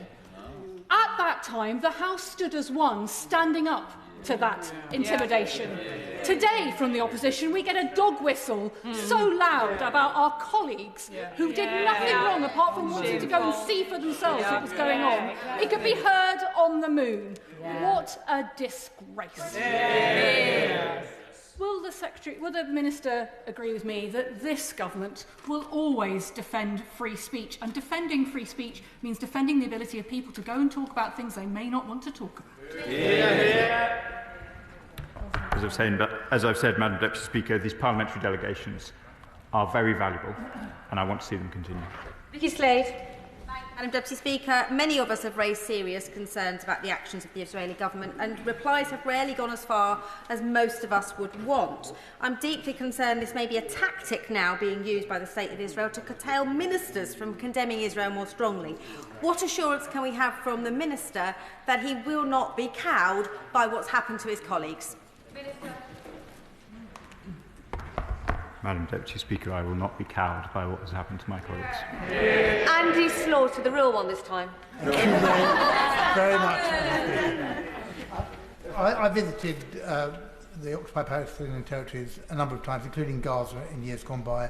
At that time, the House stood as one, standing up to that intimidation. Today, from the opposition, we get a dog whistle so loud about our colleagues who did nothing wrong apart from wanting to go and see for themselves what was going on. It could be heard on the moon. What a disgrace. Will the Minister agree with me that this government will always defend free speech? And defending free speech means defending the ability of people to go and talk about things they may not want to talk about. As I've said, Madam Deputy Speaker, these parliamentary delegations are very valuable, and I want to see them continue. Vicky Slade. Madam Deputy Speaker, many of us have raised serious concerns about the actions of the Israeli government, and replies have rarely gone as far as most of us would want. I'm deeply concerned this may be a tactic now being used by the State of Israel to curtail ministers from condemning Israel more strongly. What assurance can we have from the Minister that he will not be cowed by what's happened to his colleagues? Minister. Madam Deputy Speaker, I will not be cowed by what has happened to my colleagues. Andy Slaughter, the real one this time. Very much. I visited the occupied Palestinian territories a number of times, including Gaza in years gone by.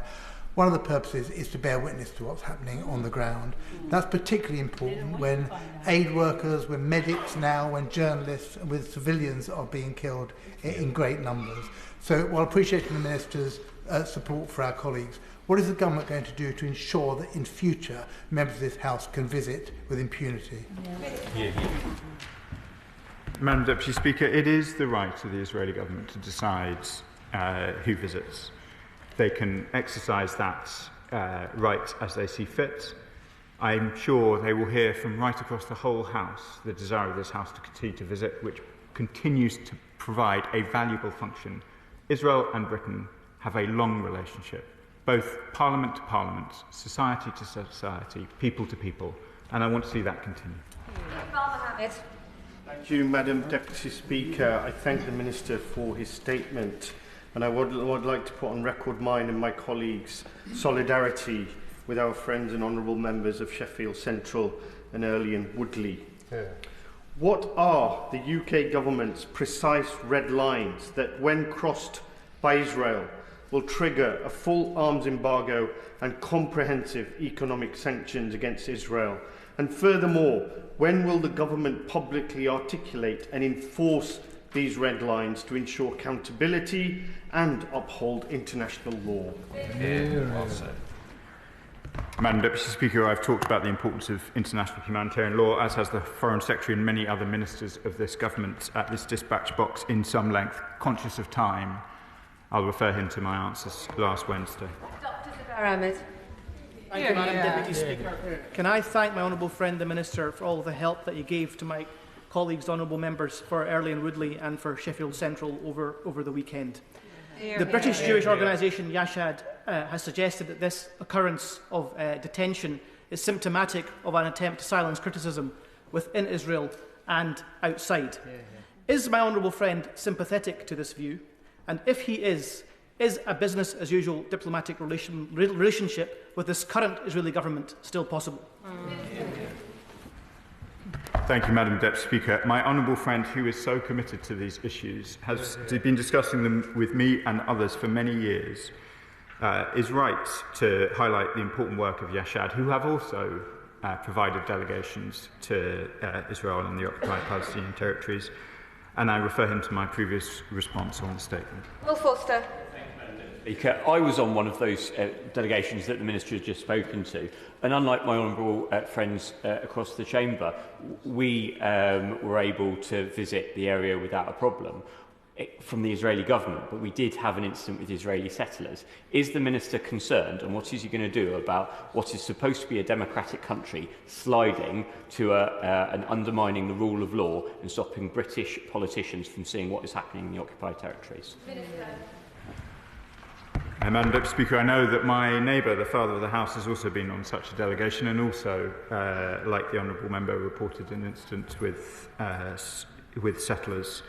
One of the purposes is to bear witness to what's happening on the ground. That's particularly important when aid workers, when medics now, when journalists, with civilians are being killed in great numbers. So while appreciating the Minister's support for our colleagues, what is the government going to do to ensure that in future members of this House can visit with impunity? Madam Deputy Speaker, it is the right of the Israeli government to decide who visits. They can exercise that right as they see fit. I'm sure they will hear from right across the whole House the desire of this House to continue to visit, which continues to provide a valuable function. Israel and Britain have a long relationship, both Parliament to Parliament, society to society, people to people, and I want to see that continue. Mohamed. Thank you, Madam Deputy Speaker. I thank the Minister for his statement, and I would like to put on record mine and my colleagues' solidarity with our friends and honourable members of Sheffield Central and Earley and Woodley. What are the UK government's precise red lines that, when crossed by Israel, will trigger a full arms embargo and comprehensive economic sanctions against Israel? And furthermore, when will the government publicly articulate and enforce these red lines to ensure accountability and uphold international law. Well said. Madam Deputy Speaker, I've talked about the importance of international humanitarian law, as has the Foreign Secretary and many other ministers of this government at this dispatch box in some length. Conscious of time, I'll refer him to my answers last Wednesday. Dr. Ahmed. Thank you, Madam Deputy Speaker. Can I thank my honourable friend, the Minister, for all the help that you gave to my colleagues, honourable members, for Earley and Woodley and for Sheffield Central over the weekend. The British Jewish organisation Yashad has suggested that this occurrence of detention is symptomatic of an attempt to silence criticism within Israel and outside. Is my honourable friend sympathetic to this view? And if he is a business-as-usual diplomatic relationship with this current Israeli government still possible? Thank you, Madam Deputy Speaker. My honourable friend, who is so committed to these issues, has been discussing them with me and others for many years, is right to highlight the important work of Yashad, who have also provided delegations to Israel and the occupied Palestinian territories, and I refer him to my previous response on the statement. Will Foster. Speaker, I was on one of those delegations that the Minister has just spoken to, and unlike my honourable friends across the chamber, we were able to visit the area without a problem from the Israeli government, but we did have an incident with Israeli settlers. Is the Minister concerned, and what is he going to do about what is supposed to be a democratic country sliding to an undermining the rule of law and stopping British politicians from seeing what is happening in the occupied territories? Minister. Madam Deputy Speaker, I know that my neighbour, the Father of the House, has also been on such a delegation and also, like the Honourable Member, reported an incident with settlers.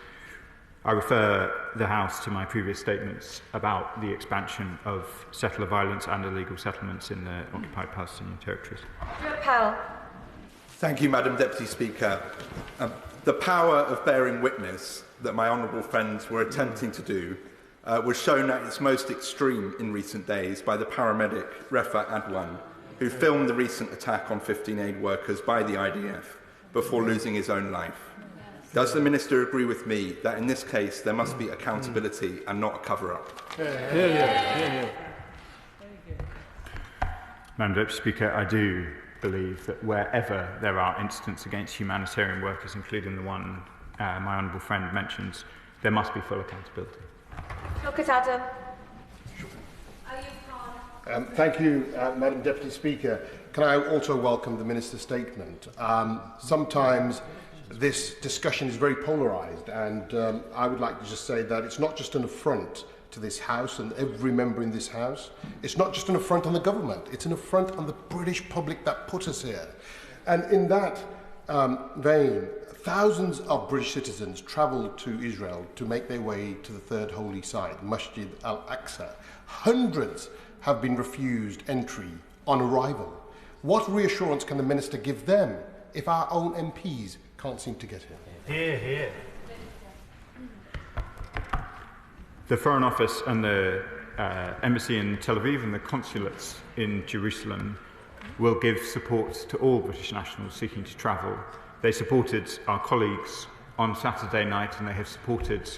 I refer the House to my previous statements about the expansion of settler violence and illegal settlements in the occupied Palestinian territories. Powell. Thank you, Madam Deputy Speaker. The power of bearing witness that my honourable friends were attempting to do was shown at its most extreme in recent days by the paramedic Refa Adwan, who filmed the recent attack on 15 aid workers by the IDF before losing his own life. Does the Minister agree with me that in this case there must be accountability and not a cover-up? Madam Deputy Speaker, I do believe that wherever there are incidents against humanitarian workers, including the one my honourable friend mentions, there must be full accountability. Look at Adam. Thank you, Madam Deputy Speaker. Can I also welcome the Minister's statement? Sometimes this discussion is very polarised, and I would like to just say that it's not just an affront to this House and every member in this House. It's not just an affront on the government, it's an affront on the British public that put us here. And in that vein, thousands of British citizens travelled to Israel to make their way to the third holy site, Masjid al-Aqsa. Hundreds have been refused entry on arrival. What reassurance can the Minister give them if our own MPs can't seem to get here? Hear, hear. The Foreign Office and the Embassy in Tel Aviv and the consulates in Jerusalem will give support to all British nationals seeking to travel. They supported our colleagues on Saturday night, and they have supported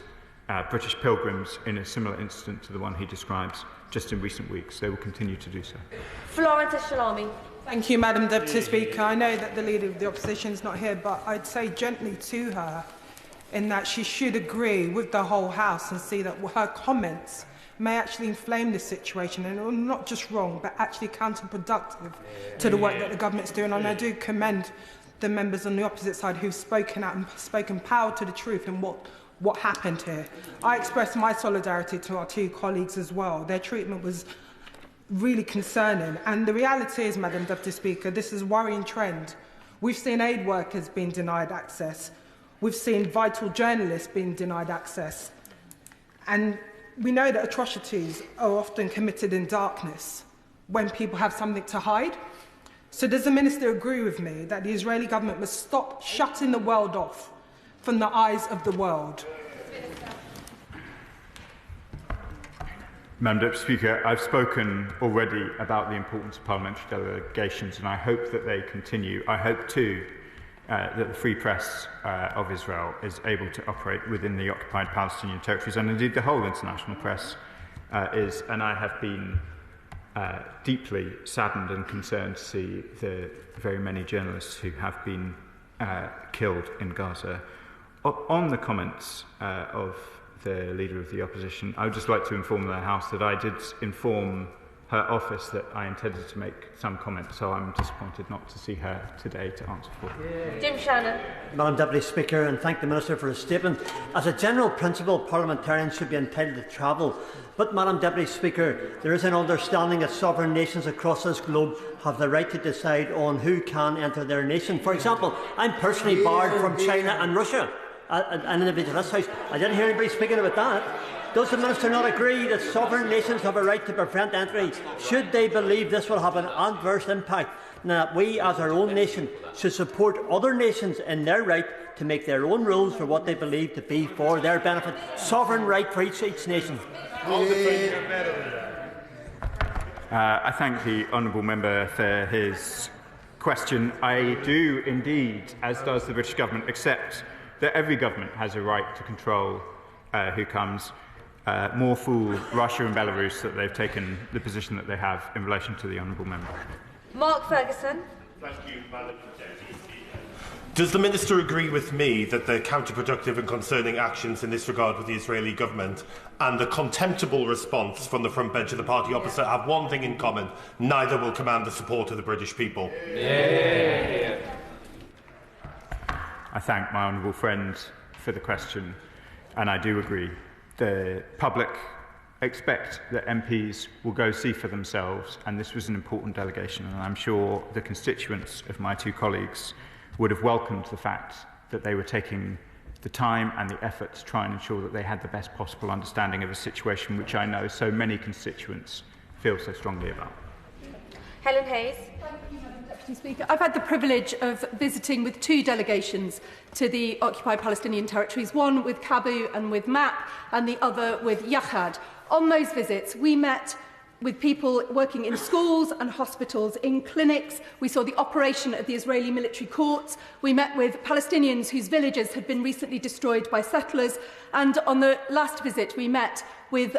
British pilgrims in a similar incident to the one he describes just in recent weeks. They will continue to do so. Florence Shalami. Thank you, Madam Deputy Speaker. I know that the Leader of the Opposition is not here, but I'd say gently to her in that she should agree with the whole House and see that her comments may actually inflame this situation and are not just wrong, but actually counterproductive to the work that the government's doing. And I do commend the members on the opposite side who've spoken out and spoken power to the truth in what happened here. I express my solidarity to our two colleagues as well. Their treatment was really concerning. And the reality is, Madam Deputy Speaker, this is a worrying trend. We've seen aid workers being denied access. We've seen vital journalists being denied access. And we know that atrocities are often committed in darkness when people have something to hide. So does the Minister agree with me that the Israeli government must stop shutting the world off from the eyes of the world? Madam Deputy Speaker, I've spoken already about the importance of parliamentary delegations, and I hope that they continue. I hope too that the free press of Israel is able to operate within the occupied Palestinian territories, and indeed the whole international press is. And I have been deeply saddened and concerned to see the very many journalists who have been killed in Gaza. On the comments of the Leader of the Opposition, I would just like to inform the House that I did inform her office that I intended to make some comments, so I'm disappointed not to see her today to answer for. Jim Shannon. Madam Deputy Speaker, and thank the Minister for his statement. As a general principle, parliamentarians should be entitled to travel. But, Madam Deputy Speaker, there is an understanding that sovereign nations across this globe have the right to decide on who can enter their nation. For example, I'm personally barred from China and Russia. An individual in this House. I didn't hear anybody speaking about that. Does the Minister not agree that sovereign nations have a right to prevent entry should they believe this will have an adverse impact, and that we as our own nation should support other nations in their right to make their own rules for what they believe to be for their benefit? Sovereign right for each nation. I thank the honourable member for his question. I do indeed, as does the British Government, accept that every government has a right to control who comes. More fool Russia and Belarus that they've taken the position that they have in relation to the honourable member. Mark Ferguson. Thank you, Madam Deputy Speaker. Does the Minister agree with me that the counterproductive and concerning actions in this regard with the Israeli government and the contemptible response from the front bench of the party opposite have one thing in common: neither will command the support of the British people? Yeah. I thank my honourable friend for the question, and I do agree. The public expect that MPs will go see for themselves, and this was an important delegation, and I'm sure the constituents of my two colleagues would have welcomed the fact that they were taking the time and the effort to try and ensure that they had the best possible understanding of a situation which I know so many constituents feel so strongly about. Helen Hayes. Deputy Speaker, I've had the privilege of visiting with two delegations to the occupied Palestinian territories, one with Kabu and with MAP, and the other with Yachad. On those visits, we met with people working in schools and hospitals, in clinics. We saw the operation of the Israeli military courts. We met with Palestinians whose villages had been recently destroyed by settlers. And on the last visit, we met with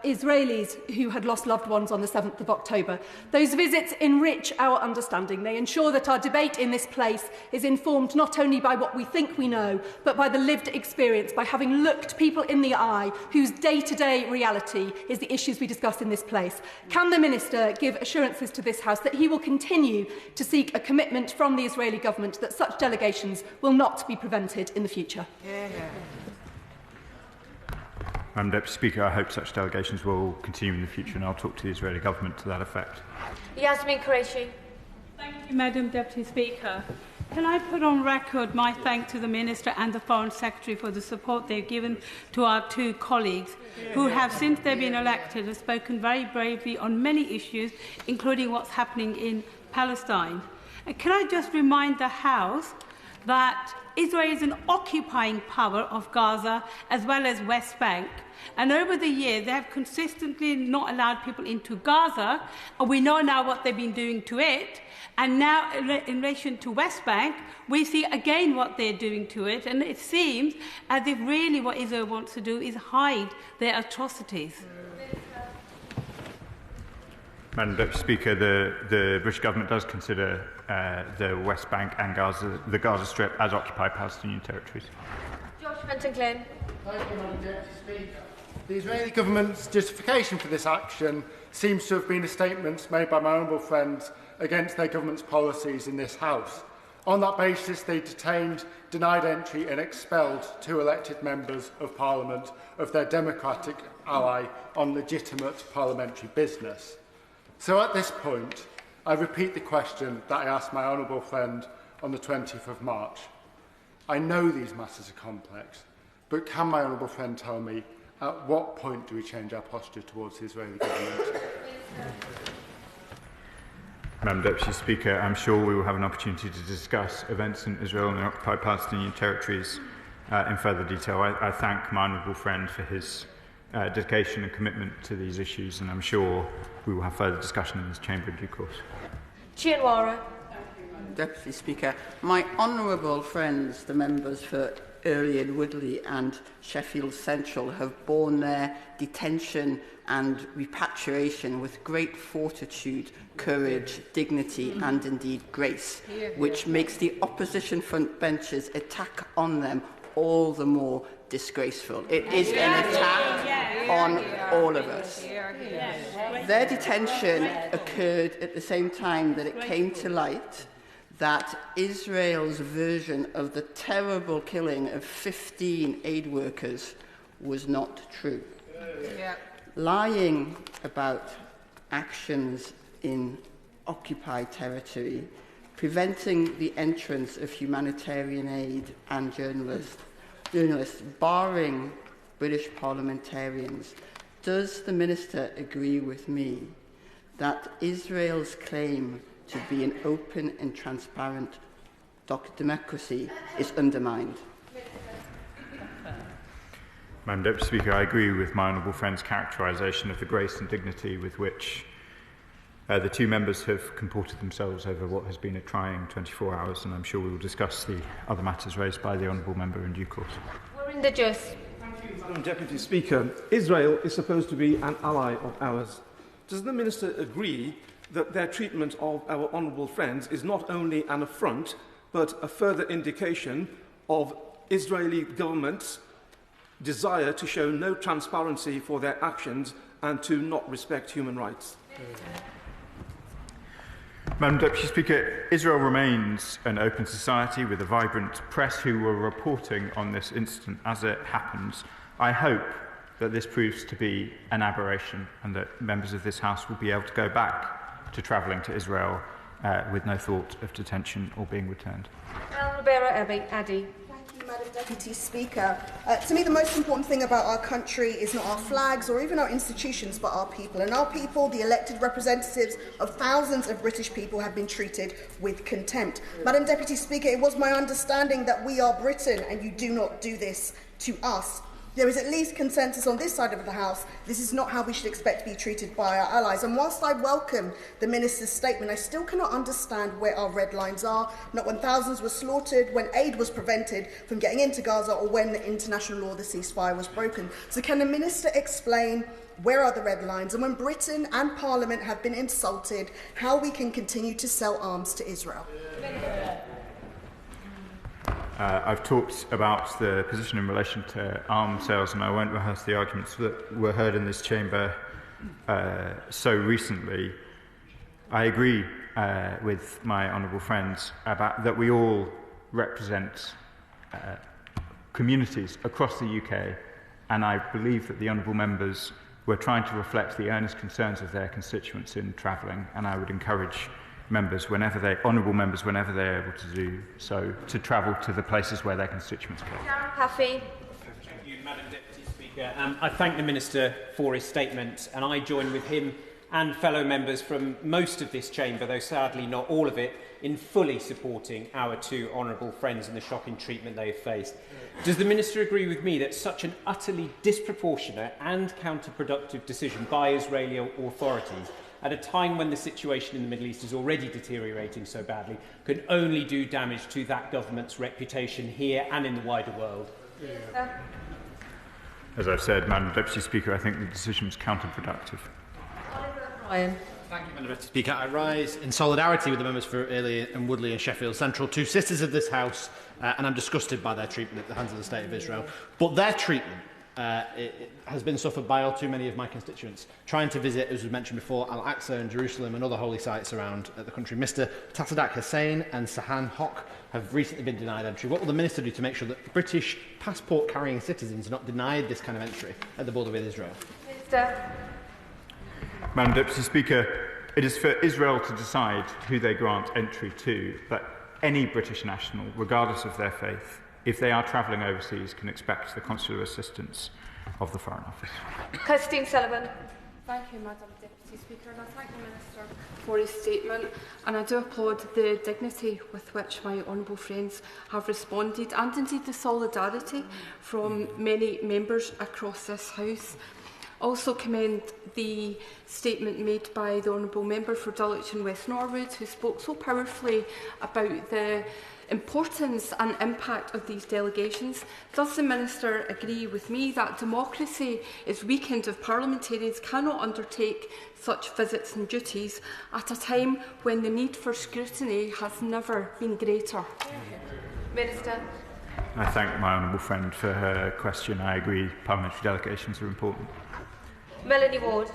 Israelis who had lost loved ones on the 7th of October. Those visits enrich our understanding. They ensure that our debate in this place is informed not only by what we think we know, but by the lived experience, by having looked people in the eye whose day-to-day reality is the issues we discuss in this place. Can the Minister give assurances to this House that he will continue to seek a commitment from the Israeli government that such delegations will not be prevented in the future? Madam Deputy Speaker, I hope such delegations will continue in the future, and I'll talk to the Israeli government to that effect. Yasmin Qureshi. Thank you, Madam Deputy Speaker. Can I put on record my thanks to the Minister and the Foreign Secretary for the support they've given to our two colleagues who have, since they've been elected, have spoken very bravely on many issues, including what's happening in Palestine. And can I just remind the House that Israel is an occupying power of Gaza as well as West Bank. And over the years, they have consistently not allowed people into Gaza. And we know now what they've been doing to it. And now, in relation to West Bank, we see again what they're doing to it. And it seems as if really what Israel wants to do is hide their atrocities. Madam Deputy Speaker, the British Government does consider the West Bank and the Gaza Strip as occupied Palestinian territories. Josh Fenton-Glynn. Thank you, Madam Deputy Speaker. The Israeli government's justification for this action seems to have been a statement made by my honourable friends against their government's policies in this House. On that basis, they detained, denied entry and expelled two elected members of Parliament of their democratic ally on legitimate parliamentary business. So at this point, I repeat the question that I asked my honourable friend on the 20th of March. I know these matters are complex, but can my honourable friend tell me at what point do we change our posture towards the Israeli government? Madam Deputy Speaker, I'm sure we will have an opportunity to discuss events in Israel and the occupied Palestinian territories in further detail. I thank my honourable friend for his dedication and commitment to these issues, and I'm sure we will have further discussion in this chamber in due course. Chianwara. Deputy Speaker. My honourable friends, the members for Earley and Woodley and Sheffield Central, have borne their detention and repatriation with great fortitude, courage, dignity and indeed grace, which makes the opposition front bench's attack on them all the more disgraceful. It is an attack on all of us. Their detention occurred at the same time that it came to light that Israel's version of the terrible killing of 15 aid workers was not true. Lying about actions in occupied territory, preventing the entrance of humanitarian aid and journalists, barring British parliamentarians. Does the Minister agree with me that Israel's claim to be an open and transparent democracy is undermined? Madam Deputy Speaker, I agree with my honourable friend's characterisation of the grace and dignity with which the two members have comported themselves over what has been a trying 24 hours, and I'm sure we will discuss the other matters raised by the honourable member in due course. Thank you, Madam Deputy Speaker. Israel is supposed to be an ally of ours. Does the Minister agree that their treatment of our honourable friends is not only an affront, but a further indication of Israeli government's desire to show no transparency for their actions and to not respect human rights? Madam Deputy Speaker, Israel remains an open society with a vibrant press who were reporting on this incident as it happens. I hope that this proves to be an aberration and that members of this House will be able to go back to travelling to Israel with no thought of detention or being returned. Addy. Madam Deputy Speaker. To me, the most important thing about our country is not our flags or even our institutions, but our people. And our people, the elected representatives of thousands of British people, have been treated with contempt. Madam Deputy Speaker, it was my understanding that we are Britain and you do not do this to us. There is at least consensus on this side of the House. This is not how we should expect to be treated by our allies. And whilst I welcome the Minister's statement, I still cannot understand where our red lines are, not when thousands were slaughtered, when aid was prevented from getting into Gaza, or when the international law, the ceasefire, was broken. So can the Minister explain where are the red lines, and when Britain and Parliament have been insulted, how we can continue to sell arms to Israel? I've talked about the position in relation to arms sales, and I won't rehearse the arguments that were heard in this chamber so recently. I agree with my honourable friends about that we all represent communities across the UK, and I believe that the honourable members were trying to reflect the earnest concerns of their constituents in travelling, and I would encourage honourable members, whenever they're able to do so, to travel to the places where their constituents go. Thank you, Madam Deputy Speaker. I thank the Minister for his statement, and I join with him and fellow members from most of this chamber, though sadly not all of it, in fully supporting our two honourable friends and the shocking treatment they have faced. Does the Minister agree with me that such an utterly disproportionate and counterproductive decision by Israeli authorities, at a time when the situation in the Middle East is already deteriorating so badly, can only do damage to that government's reputation here and in the wider world? As I've said, Madam Deputy Speaker, I think the decision was counterproductive. Ryan. Thank you, Madam Deputy Speaker. I rise in solidarity with the members for Earley and Woodley and Sheffield Central, two sisters of this House, and I'm disgusted by their treatment at the hands of the State of Israel. But their treatment it has been suffered by all too many of my constituents. Trying to visit, as was mentioned before, Al-Aqsa and Jerusalem and other holy sites around the country. Mr Tasadak Hussain and Sahan Hock have recently been denied entry. What will the Minister do to make sure that British passport-carrying citizens are not denied this kind of entry at the border with Israel? Minister. Madam Deputy Speaker, it is for Israel to decide who they grant entry to, but any British national, regardless of their faith, if they are travelling overseas, can expect the consular assistance of the Foreign Office. Christine Sullivan. Thank you, Madam Deputy Speaker, and I thank the Minister for his statement, and I do applaud the dignity with which my honourable friends have responded, and indeed the solidarity from many members across this House. Also commend the statement made by the Honourable Member for Dulwich and West Norwood, who spoke so powerfully about the importance and impact of these delegations. Does the Minister agree with me that democracy is weakened if parliamentarians cannot undertake such visits and duties at a time when the need for scrutiny has never been greater? Minister. I thank my honourable friend for her question. I agree parliamentary delegations are important. Melanie Ward.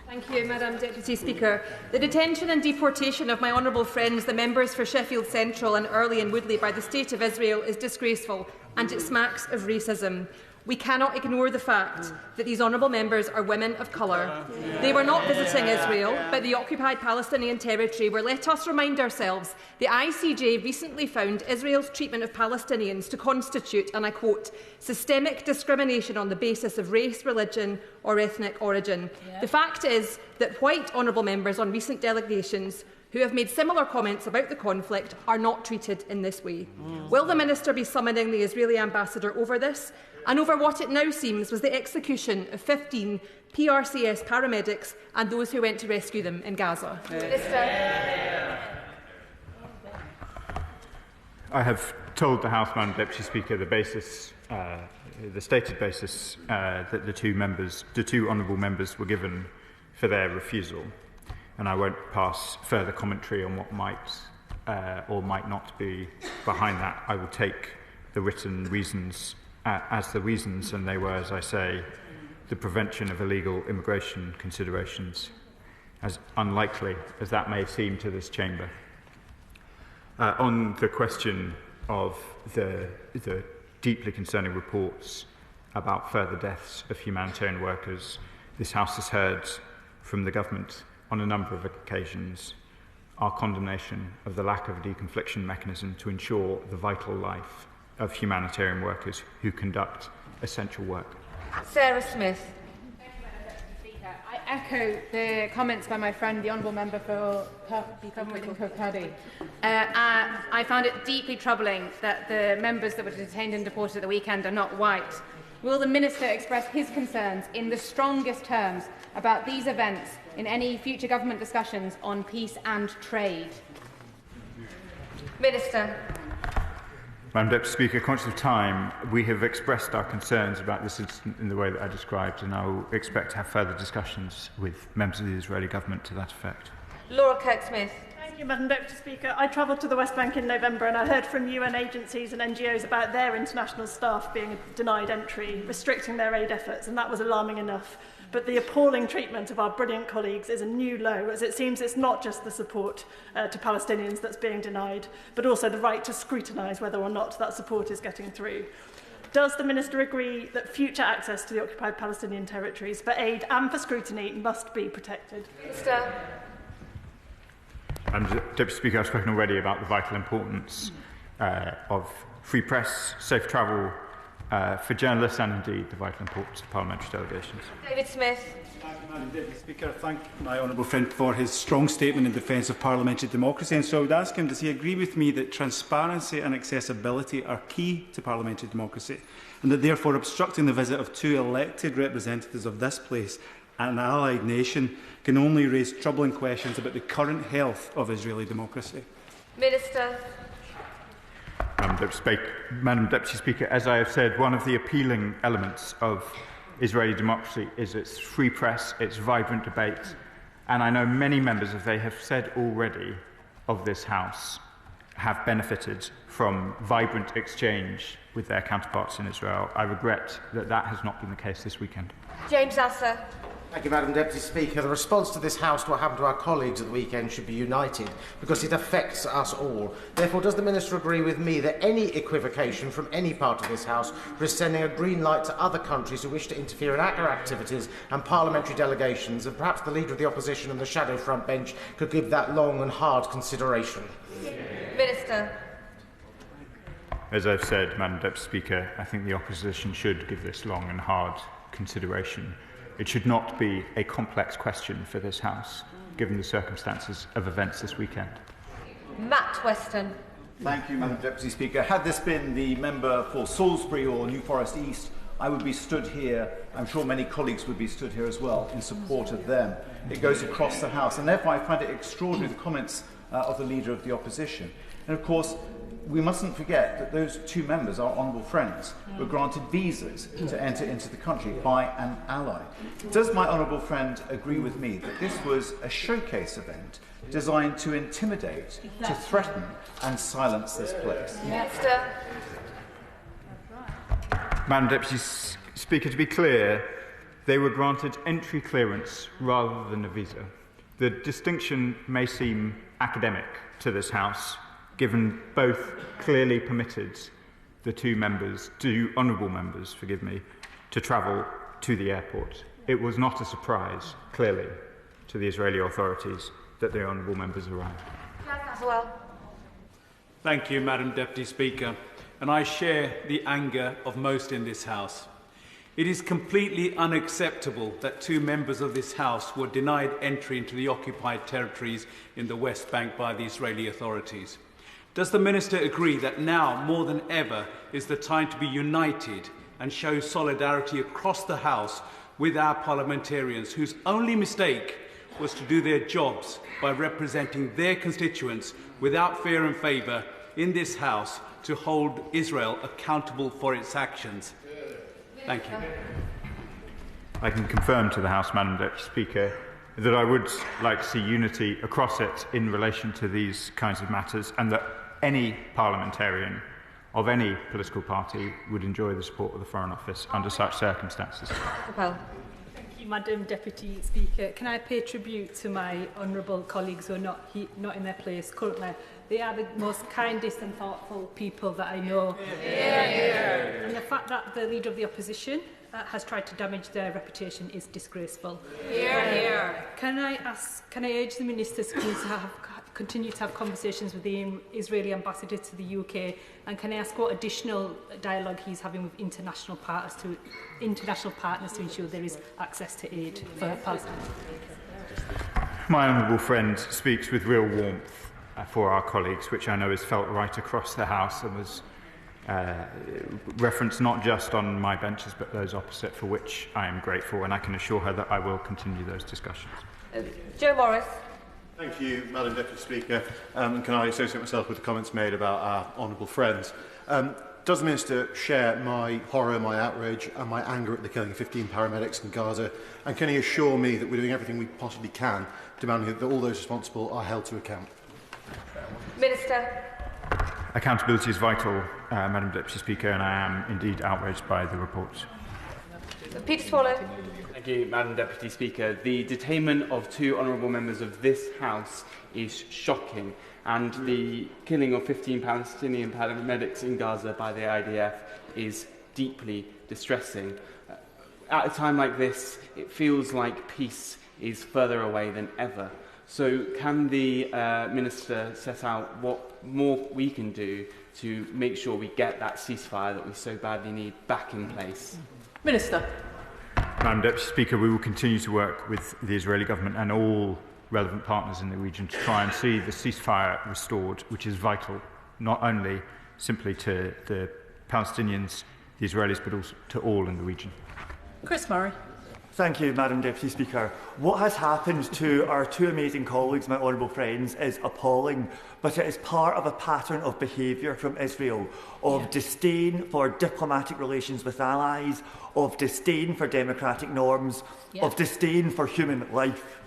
Thank you, Madam Deputy Speaker. The detention and deportation of my honourable friends, the members for Sheffield Central and Earley and Woodley by the State of Israel is disgraceful and it smacks of racism. We cannot ignore the fact that these honourable members are women of colour. They were not visiting Israel, but the occupied Palestinian territory, where, let us remind ourselves, the ICJ recently found Israel's treatment of Palestinians to constitute, and I quote, systemic discrimination on the basis of race, religion or ethnic origin. The fact is that white honourable members on recent delegations who have made similar comments about the conflict are not treated in this way. Will the Minister be summoning the Israeli ambassador over this and over what it now seems was the execution of 15 PRCS paramedics and those who went to rescue them in Gaza? I have told the House, Madam Deputy Speaker, the stated basis that the two honourable members were given for their refusal. And I won't pass further commentary on what might or might not be behind that. I will take the written reasons as the reasons, and they were, as I say, the prevention of illegal immigration considerations, as unlikely as that may seem to this chamber. On the question of the deeply concerning reports about further deaths of humanitarian workers, this House has heard from the government on a number of occasions our condemnation of the lack of a deconfliction mechanism to ensure the vital life of humanitarian workers who conduct essential work. Sarah Smith. I echo the comments by my friend, the Honourable Member for Kirkcaldy. I found it deeply troubling that the members that were detained and deported at the weekend are not white. Will the Minister express his concerns in the strongest terms about these events in any future government discussions on peace and trade? Minister. Madam Deputy Speaker, conscious of time, we have expressed our concerns about this incident in the way that I described, and I will expect to have further discussions with members of the Israeli government to that effect. Laura Kirk-Smith. Thank you, Madam Deputy Speaker. I travelled to the West Bank in November and I heard from UN agencies and NGOs about their international staff being denied entry, restricting their aid efforts, and that was alarming enough. But the appalling treatment of our brilliant colleagues is a new low, as it seems it's not just the support to Palestinians that's being denied, but also the right to scrutinise whether or not that support is getting through. Does the Minister agree that future access to the occupied Palestinian territories for aid and for scrutiny must be protected? Minister. Deputy Speaker, I've spoken already about the vital importance of free press, safe travel for journalists, and indeed the vital importance of parliamentary delegations. David Smith. Thank you, Madam Deputy Speaker. I thank my honourable friend for his strong statement in defence of parliamentary democracy, and so I would ask him, does he agree with me that transparency and accessibility are key to parliamentary democracy, and that therefore obstructing the visit of two elected representatives of this place and an allied nation can only raise troubling questions about the current health of Israeli democracy? Minister. Madam Deputy Speaker, as I have said, one of the appealing elements of Israeli democracy is its free press, its vibrant debate, and I know many members, as they have said already, of this House have benefited from vibrant exchange with their counterparts in Israel. I regret that that has not been the case this weekend. James Esher. Thank you, Madam Deputy Speaker. The response to this House to what happened to our colleagues at the weekend should be united because it affects us all. Therefore, does the Minister agree with me that any equivocation from any part of this House risks sending a green light to other countries who wish to interfere in our activities and parliamentary delegations, and perhaps the Leader of the Opposition and the Shadow Front Bench could give that long and hard consideration? Minister. As I've said, Madam Deputy Speaker, I think the Opposition should give this long and hard consideration. It should not be a complex question for this House, given the circumstances of events this weekend. Matt Weston. Thank you, Madam Deputy Speaker. Had this been the member for Salisbury or New Forest East I would be stood here, I'm sure many colleagues would be stood here as well, in support of them. It goes across the House, and therefore I find it extraordinary, the comments of the Leader of the Opposition. And of course, we mustn't forget that those two members, our honourable friends, were granted visas to enter into the country by an ally. Does my honourable friend agree with me that this was a showcase event designed to intimidate, to threaten and silence this place? Minister. Madam Deputy Speaker, to be clear, they were granted entry clearance rather than a visa. The distinction may seem academic to this House, given both clearly permitted the two honourable members, to travel to the airport. It was not a surprise, clearly, to the Israeli authorities that the honourable members arrived. Thank you, Madam Deputy Speaker, and I share the anger of most in this House. It is completely unacceptable that two members of this House were denied entry into the occupied territories in the West Bank by the Israeli authorities. Does the Minister agree that now, more than ever, is the time to be united and show solidarity across the House with our parliamentarians whose only mistake was to do their jobs by representing their constituents without fear and favour in this House to hold Israel accountable for its actions? Thank you. I can confirm to the House, Madam Deputy Speaker, that I would like to see unity across it in relation to these kinds of matters, and that any parliamentarian of any political party would enjoy the support of the Foreign Office under such circumstances. Thank you, Madam Deputy Speaker. Can I pay tribute to my honourable colleagues who are not in their place currently? They are the most kindest and thoughtful people that I know. And the fact that the Leader of the Opposition has tried to damage their reputation is disgraceful. Can I urge the Ministers to continue to have conversations with the Israeli ambassador to the UK, and can I ask what additional dialogue he's having with international partners to ensure there is access to aid for Palestine? My honourable friend speaks with real warmth for our colleagues, which I know is felt right across the House and was referenced not just on my benches but those opposite, for which I am grateful, and I can assure her that I will continue those discussions. Joe Morris. Thank you, Madam Deputy Speaker. Can I associate myself with the comments made about our honourable friends? Does the Minister share my horror, my outrage and my anger at the killing of 15 paramedics in Gaza? And can he assure me that we're doing everything we possibly can, demanding that all those responsible are held to account? Minister. Accountability is vital, Madam Deputy Speaker, and I am indeed outraged by the report. Peter Swallow. Thank you, Madam Deputy Speaker. The detainment of two honourable members of this House is shocking, and the killing of 15 Palestinian paramedics in Gaza by the IDF is deeply distressing. At a time like this, it feels like peace is further away than ever. So can the Minister set out what more we can do to make sure we get that ceasefire that we so badly need back in place? Minister. Madam Deputy Speaker, we will continue to work with the Israeli government and all relevant partners in the region to try and see the ceasefire restored, which is vital, not only simply to the Palestinians, the Israelis, but also to all in the region. Chris Murray. Thank you, Madam Deputy Speaker. What has happened to our two amazing colleagues, my honourable friends, is appalling, but it is part of a pattern of behaviour from Israel, of disdain for diplomatic relations with allies, of disdain for democratic norms, of disdain for human life.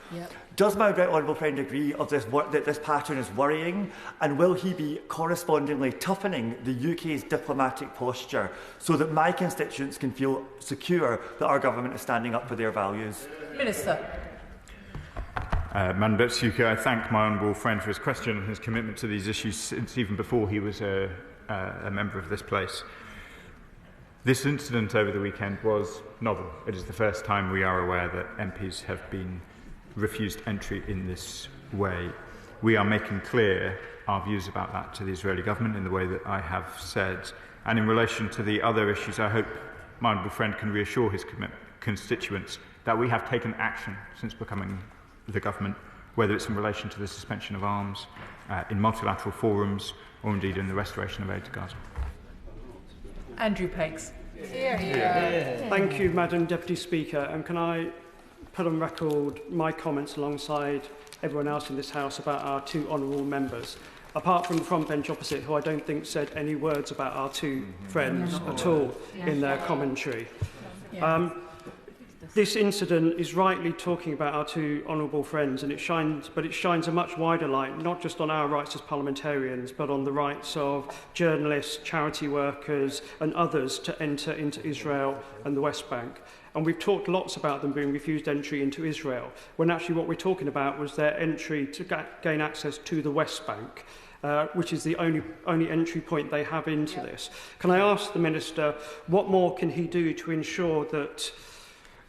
Does my right honourable friend agree that this pattern is worrying, and will he be correspondingly toughening the UK's diplomatic posture so that my constituents can feel secure that our government is standing up for their values? Minister. Madam Deputy Speaker, I thank my honourable friend for his question and his commitment to these issues since even before he was a member of this place. This incident over the weekend was novel. It is the first time we are aware that MPs have been refused entry in this way. We are making clear our views about that to the Israeli government in the way that I have said. And in relation to the other issues, I hope my honourable friend can reassure his constituents that we have taken action since becoming the government, whether it's in relation to the suspension of arms, in multilateral forums, or indeed in the restoration of aid to Gaza. Andrew Peggs. Thank you, Madam Deputy Speaker. And can I put on record my comments alongside everyone else in this House about our two honourable members, apart from the front bench opposite, who I don't think said any words about our two friends at all in their commentary. This incident is rightly talking about our two honourable friends, and it shines a much wider light, not just on our rights as parliamentarians, but on the rights of journalists, charity workers and others to enter into Israel and the West Bank. And we've talked lots about them being refused entry into Israel, when actually what we're talking about was their entry to gain access to the West Bank, which is the only entry point they have into this. Can I ask the Minister, what more can he do to ensure that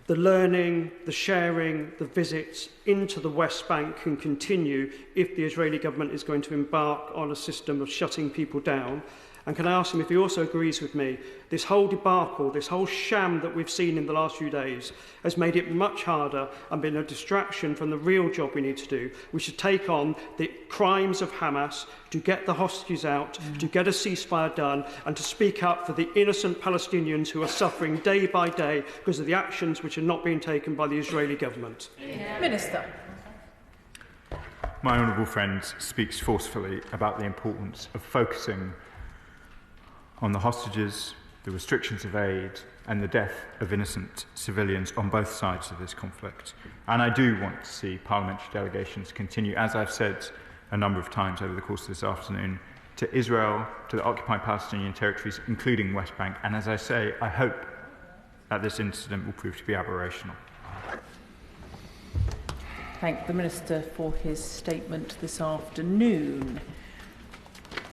the learning, the sharing, the visits into the West Bank can continue if the Israeli government is going to embark on a system of shutting people down? And can I ask him if he also agrees with me, this whole debacle, this whole sham that we've seen in the last few days has made it much harder and been a distraction from the real job we need to do, which is take on the crimes of Hamas, to get the hostages out, to get a ceasefire done, and to speak up for the innocent Palestinians who are suffering day by day because of the actions which are not being taken by the Israeli government. Minister. My honourable friend speaks forcefully about the importance of focusing on the hostages, the restrictions of aid, and the death of innocent civilians on both sides of this conflict. And I do want to see parliamentary delegations continue, as I've said a number of times over the course of this afternoon, to Israel, to the occupied Palestinian territories, including West Bank. And as I say, I hope that this incident will prove to be aberrational. Thank the Minister for his statement this afternoon.